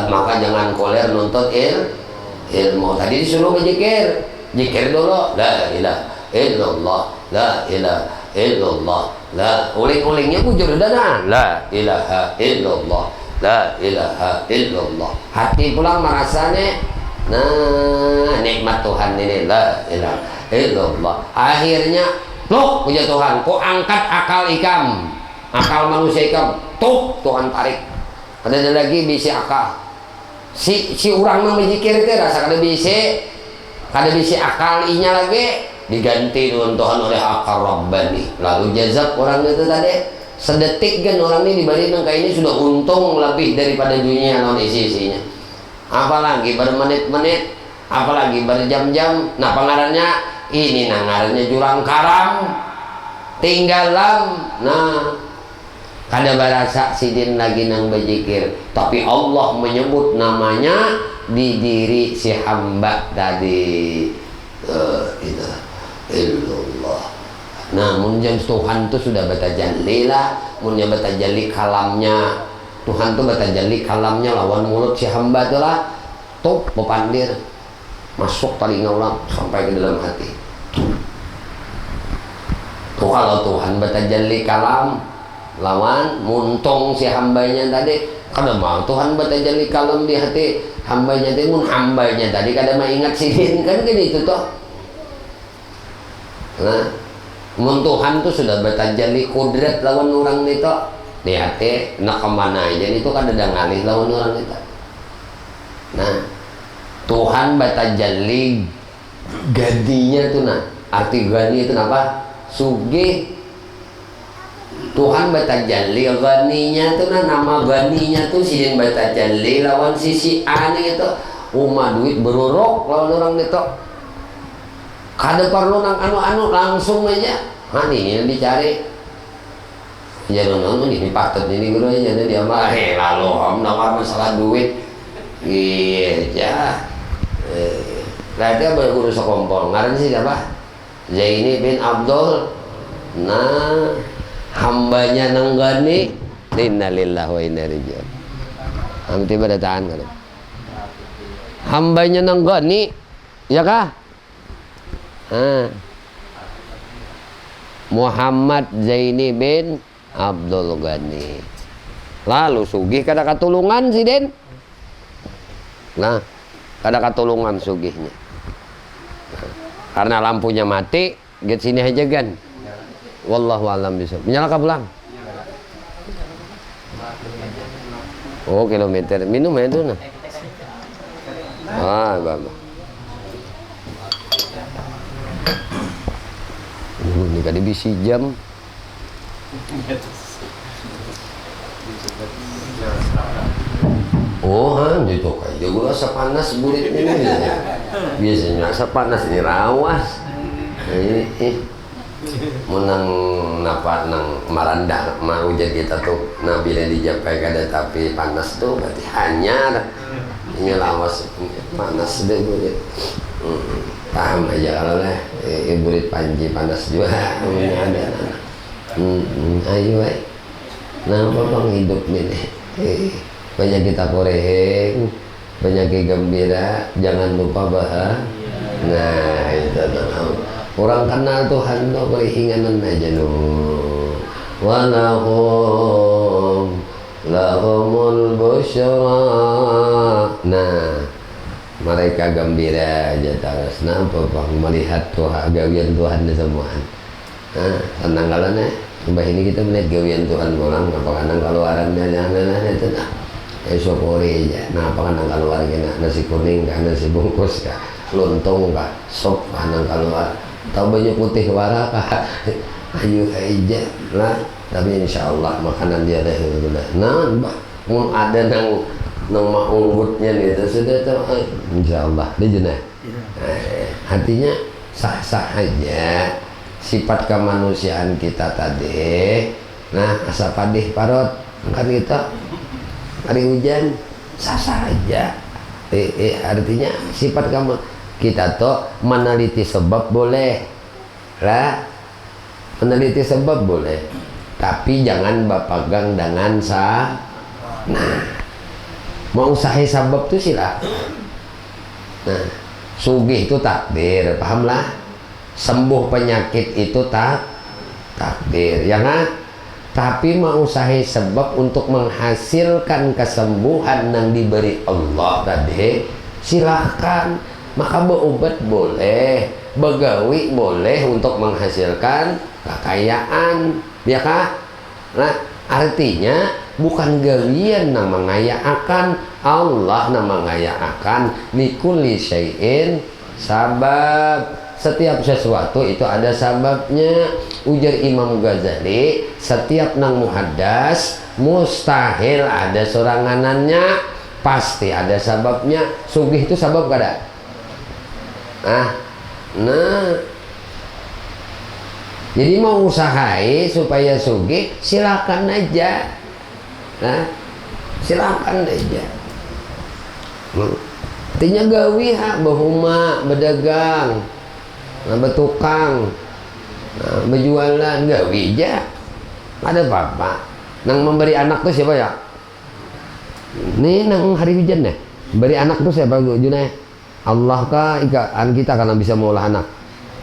Maka jangan koler nuntut ilmu. Tadi disuruh berzikir. Zikir dulu la ilaha illallah, la ilaha illallah, la uling-ulingnya bujur dana la ilaha illallah, la ilaha illallah. Hati pulang merasanya nah nikmat Tuhan ini la ilaha illallah. Akhirnya tuh puja Tuhan, kok angkat akal ikam, akal manusia ikam, tuh Tuhan tarik. Ada lagi bisi akal. Si orang mau berzikir itu rasa kada bisi akal inya lagi diganti dengan Tuhan oleh akal Rabbani. Lalu jazab orang itu tadi sedetik kan orang ini dibanding kayak ini sudah untung lebih daripada dunia non isi-isinya. Apalagi bermenit-menit, apalagi berjam-jam. Nah pengarannya ini nangarannya jurang karam tinggalam. Nah kada barasa sidin lagi nang berzikir, tapi Allah menyebut namanya di diri si hamba tadi. Illallah. Nah, munjang Tuhan itu sudah batajalli lah, munnya batajalli kalamnya. Tuhan tuh batajalli kalamnya lawan mulut si hamba itu lah. Tuh pepandir masuk telinga ulang sampai ke dalam hati. Tuh kalau Tuhan batajalli kalam lawan muntung si hambanya tadi, kada mau Tuhan batajalli kalam di hati hambanya tadi, mun hambanya tadi kada mau ingat sidin kan gitu toh. Nah, mun Tuhan tuh sudah batajalli kudrat lawan orang itu di hati, nak kemana aja itu kan ada ngalih lawan orang itu. Nah, Tuhan batajalli gadinya tuh nah, arti gani itu apa? Sugih. Tuhan batajalli ganinya tuh nah, nama ganinya tuh sidin batajalli lawan sisi ani itu umah duit beruruk lawan orang itu. Kada perlu nang anu-anu langsung aja. Nah ini yang dicari. Jangan nonton ini patut ini guru aja dia mah lalu om nawar masalah duit. Iya. Lalu berguru sekompol. Ngaran sih siapa? Zaini bin Abdul. Nah, hambanya nang gani. Innalillahi wa inna ilaihi raji'un. Amti pada tahan kan. Hambanya nang gani. Ya kah? Muhammad Zaini bin Abdul Ghani. Lalu sugih kada katulungan si Den. Nah, kada katulungan sugihnya. Karena lampunya mati, get sini aja kan. Wallahu a'lam bishawab. Menyala ka pulang? Oh, kilometer. Minum ya itu nah. Bapak. Ini kan bisi jam. Oh, itu kayak gue rasa panas bulit ini biasanya rasa panas ini rawas. menang napa nang maranda mau jadi kita tuh nabi yang dijapai kada tapi panas tuh berarti hanya ini lawas panas deh gue paham aja kalau lah iburit panji panas juga ada ayo nah bang hidup ini banyak kita koreng banyak gembira jangan lupa bahagia. Nah itu orang kenal Tuhan tuh keinginan aja lahumul busyra. Nah mereka gembira aja terus. Kenapa bang melihat Tuhan gawian Tuhan semua. Nah tenang kalau nih mbah ini kita melihat gawian Tuhan pulang apa kadang keluarannya jangan itu nah syukuri aja. Nah apa kadang keluar gini nasi kuning kah nasi bungkus kah lontong kah sop kadang keluar atau baju putih warna kah ayo aja lah. Tapi insya Allah makanan dia deh nah mbah mau ada nang mauludnya gitu sudah tuh insya Allah dia jenah hatinya sah-sah aja sifat kemanusiaan kita tadi. Nah asa padih parot kan kita hari hujan sah-sah aja artinya sifat kamu kita tuh meneliti sebab boleh lah meneliti sebab boleh tapi jangan berpegang dengan nah mau usaha sabab tuh silakan. Nah sugih itu takdir pahamlah sembuh penyakit itu takdir ya kan tapi mau usaha sebab untuk menghasilkan kesembuhan yang diberi Allah tadi silahkan. Maka berobat boleh begawi boleh untuk menghasilkan kekayaan ya kah. Nah artinya bukan gawian yang mengayakan Allah yang mengayakan likulli syai'in sabab. Setiap sesuatu itu ada sababnya. Ujar Imam Ghazali setiap nang muhaddas mustahil ada soranganannya pasti ada sababnya. Sugih itu sabab kada nah jadi mau usahai supaya sugih silakan aja. Nah silakan aja artinya gawi bahuma berdagang bertukang berjualan gawi aja ada apa nang memberi anak tuh siapa ya ini nang hari hujan deh beri anak tuh siapa Junai Allah kah ikan kita karena bisa mengolah anak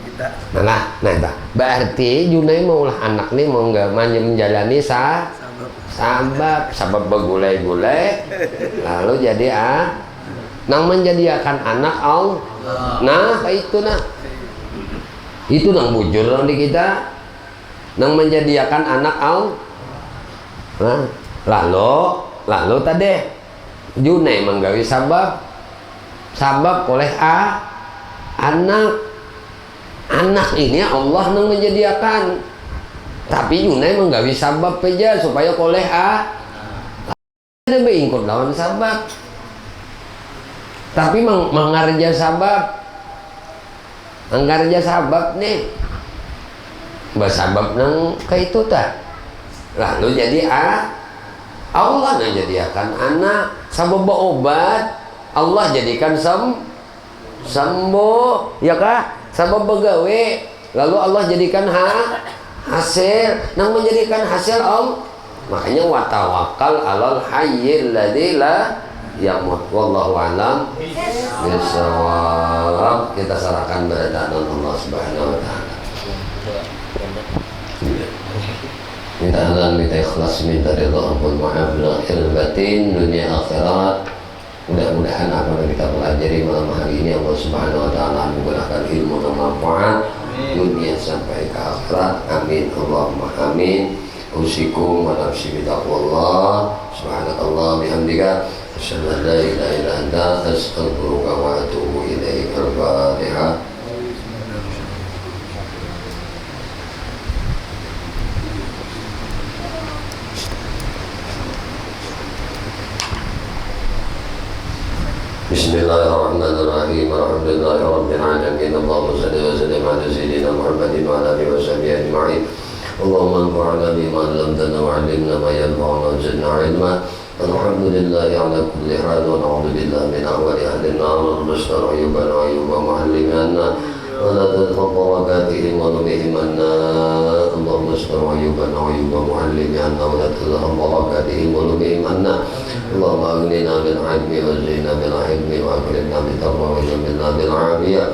kita nah itu berarti Junai mengolah anak nih mau nggak menjalani sabab bergulai-gulai lalu jadi nang menjadikan anak Allah. Nah itu itu nang bujur nang di kita nang menjadikan anak Allah. Nah lalu tadi Junai menggawi sabab oleh anak ini Allah nang menjadikan tapi Junai menggawi sabab aja supaya oleh ada beingkut lawan sabab tapi mengarja sabab nih bersabab nang ke itu tak lalu jadi Allah nang jadikan anak sabab obat Allah jadikan sembuh ya kah sabab begawe lalu Allah jadikan hasil nang menjadikan hasil Allah makanya wa tawakkal alal hayyil ladzi la yamut wallahu alam bisawab. Kita serahkan kepada Allah Subhanahu wa taala. Minta ikhlas minta ridha ampun maaf lahir batin dunia akhirat. Mudah-mudahan apa yang kita pelajari malam hari ini Allah Subhanahu wa taala menggunakan ilmu yang manfaat dunia sampai ke akhirat. Amin Allahumma amin. Usikum wa nafsi bitaqwallah. Subhanakallah bihamdika asyhadu an la ilaha illa anta astaghfiruka wa atubu ilaik. Al-Fatihah. Bismillahirrahmanirrahim. Alhamdulillahirabbil alamin. Allahumma shalli wa sallim ala sayyidina Muhammadin wa ala alihi wa sahbihi ajma'in. Allahumma anfa'na bima 'allamtana wa 'allimna ma yanfa'una wa zidna 'ilma. Alhamdulillahi ala kulli hal wa na'udzu billahi min ahwali ahli an-nar wa nashkuru ayyuban wa ayyuba mu'allimanna wa la tadfaq barakatihim wa nubihim anna. Allahumma nashkuru ayyuban wa ayyuba mu'allimanna wa la tadfaq barakatihim wa nubihim anna. Allahumma aghnina bil 'ilmi wa zidna bil 'ilmi wa akrimna bit taqwa wa jammilna bil 'afiyah.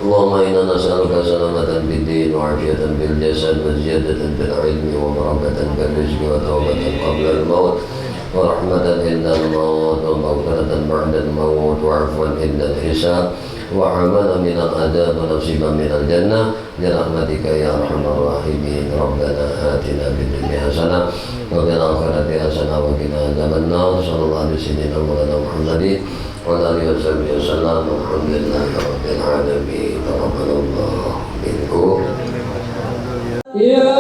Allahumma inna nas'aluka salamatan fid din wa 'afiyatan fil jasad wa ziyadatan fil 'ilmi wa barakatan fil rizqi wa tawbatan qabla al-maut wa rahmatan inda al-maut wa maghfiratan ba'da al-maut wa 'afwan inda al-hisab wa 'amalan min al-adab wa nasiban min al-jannah bi rahmatika ya arhamar rahimin. Rabbana atina fid dunya hasanah wa fil akhirati hasanah wa qina adzabannar. Sallallahu alaihi wasallam Muhammadin wa alihi wasallam. Alhamdulillahi rabbil alamin. Taqabbalallahu minkum. Ya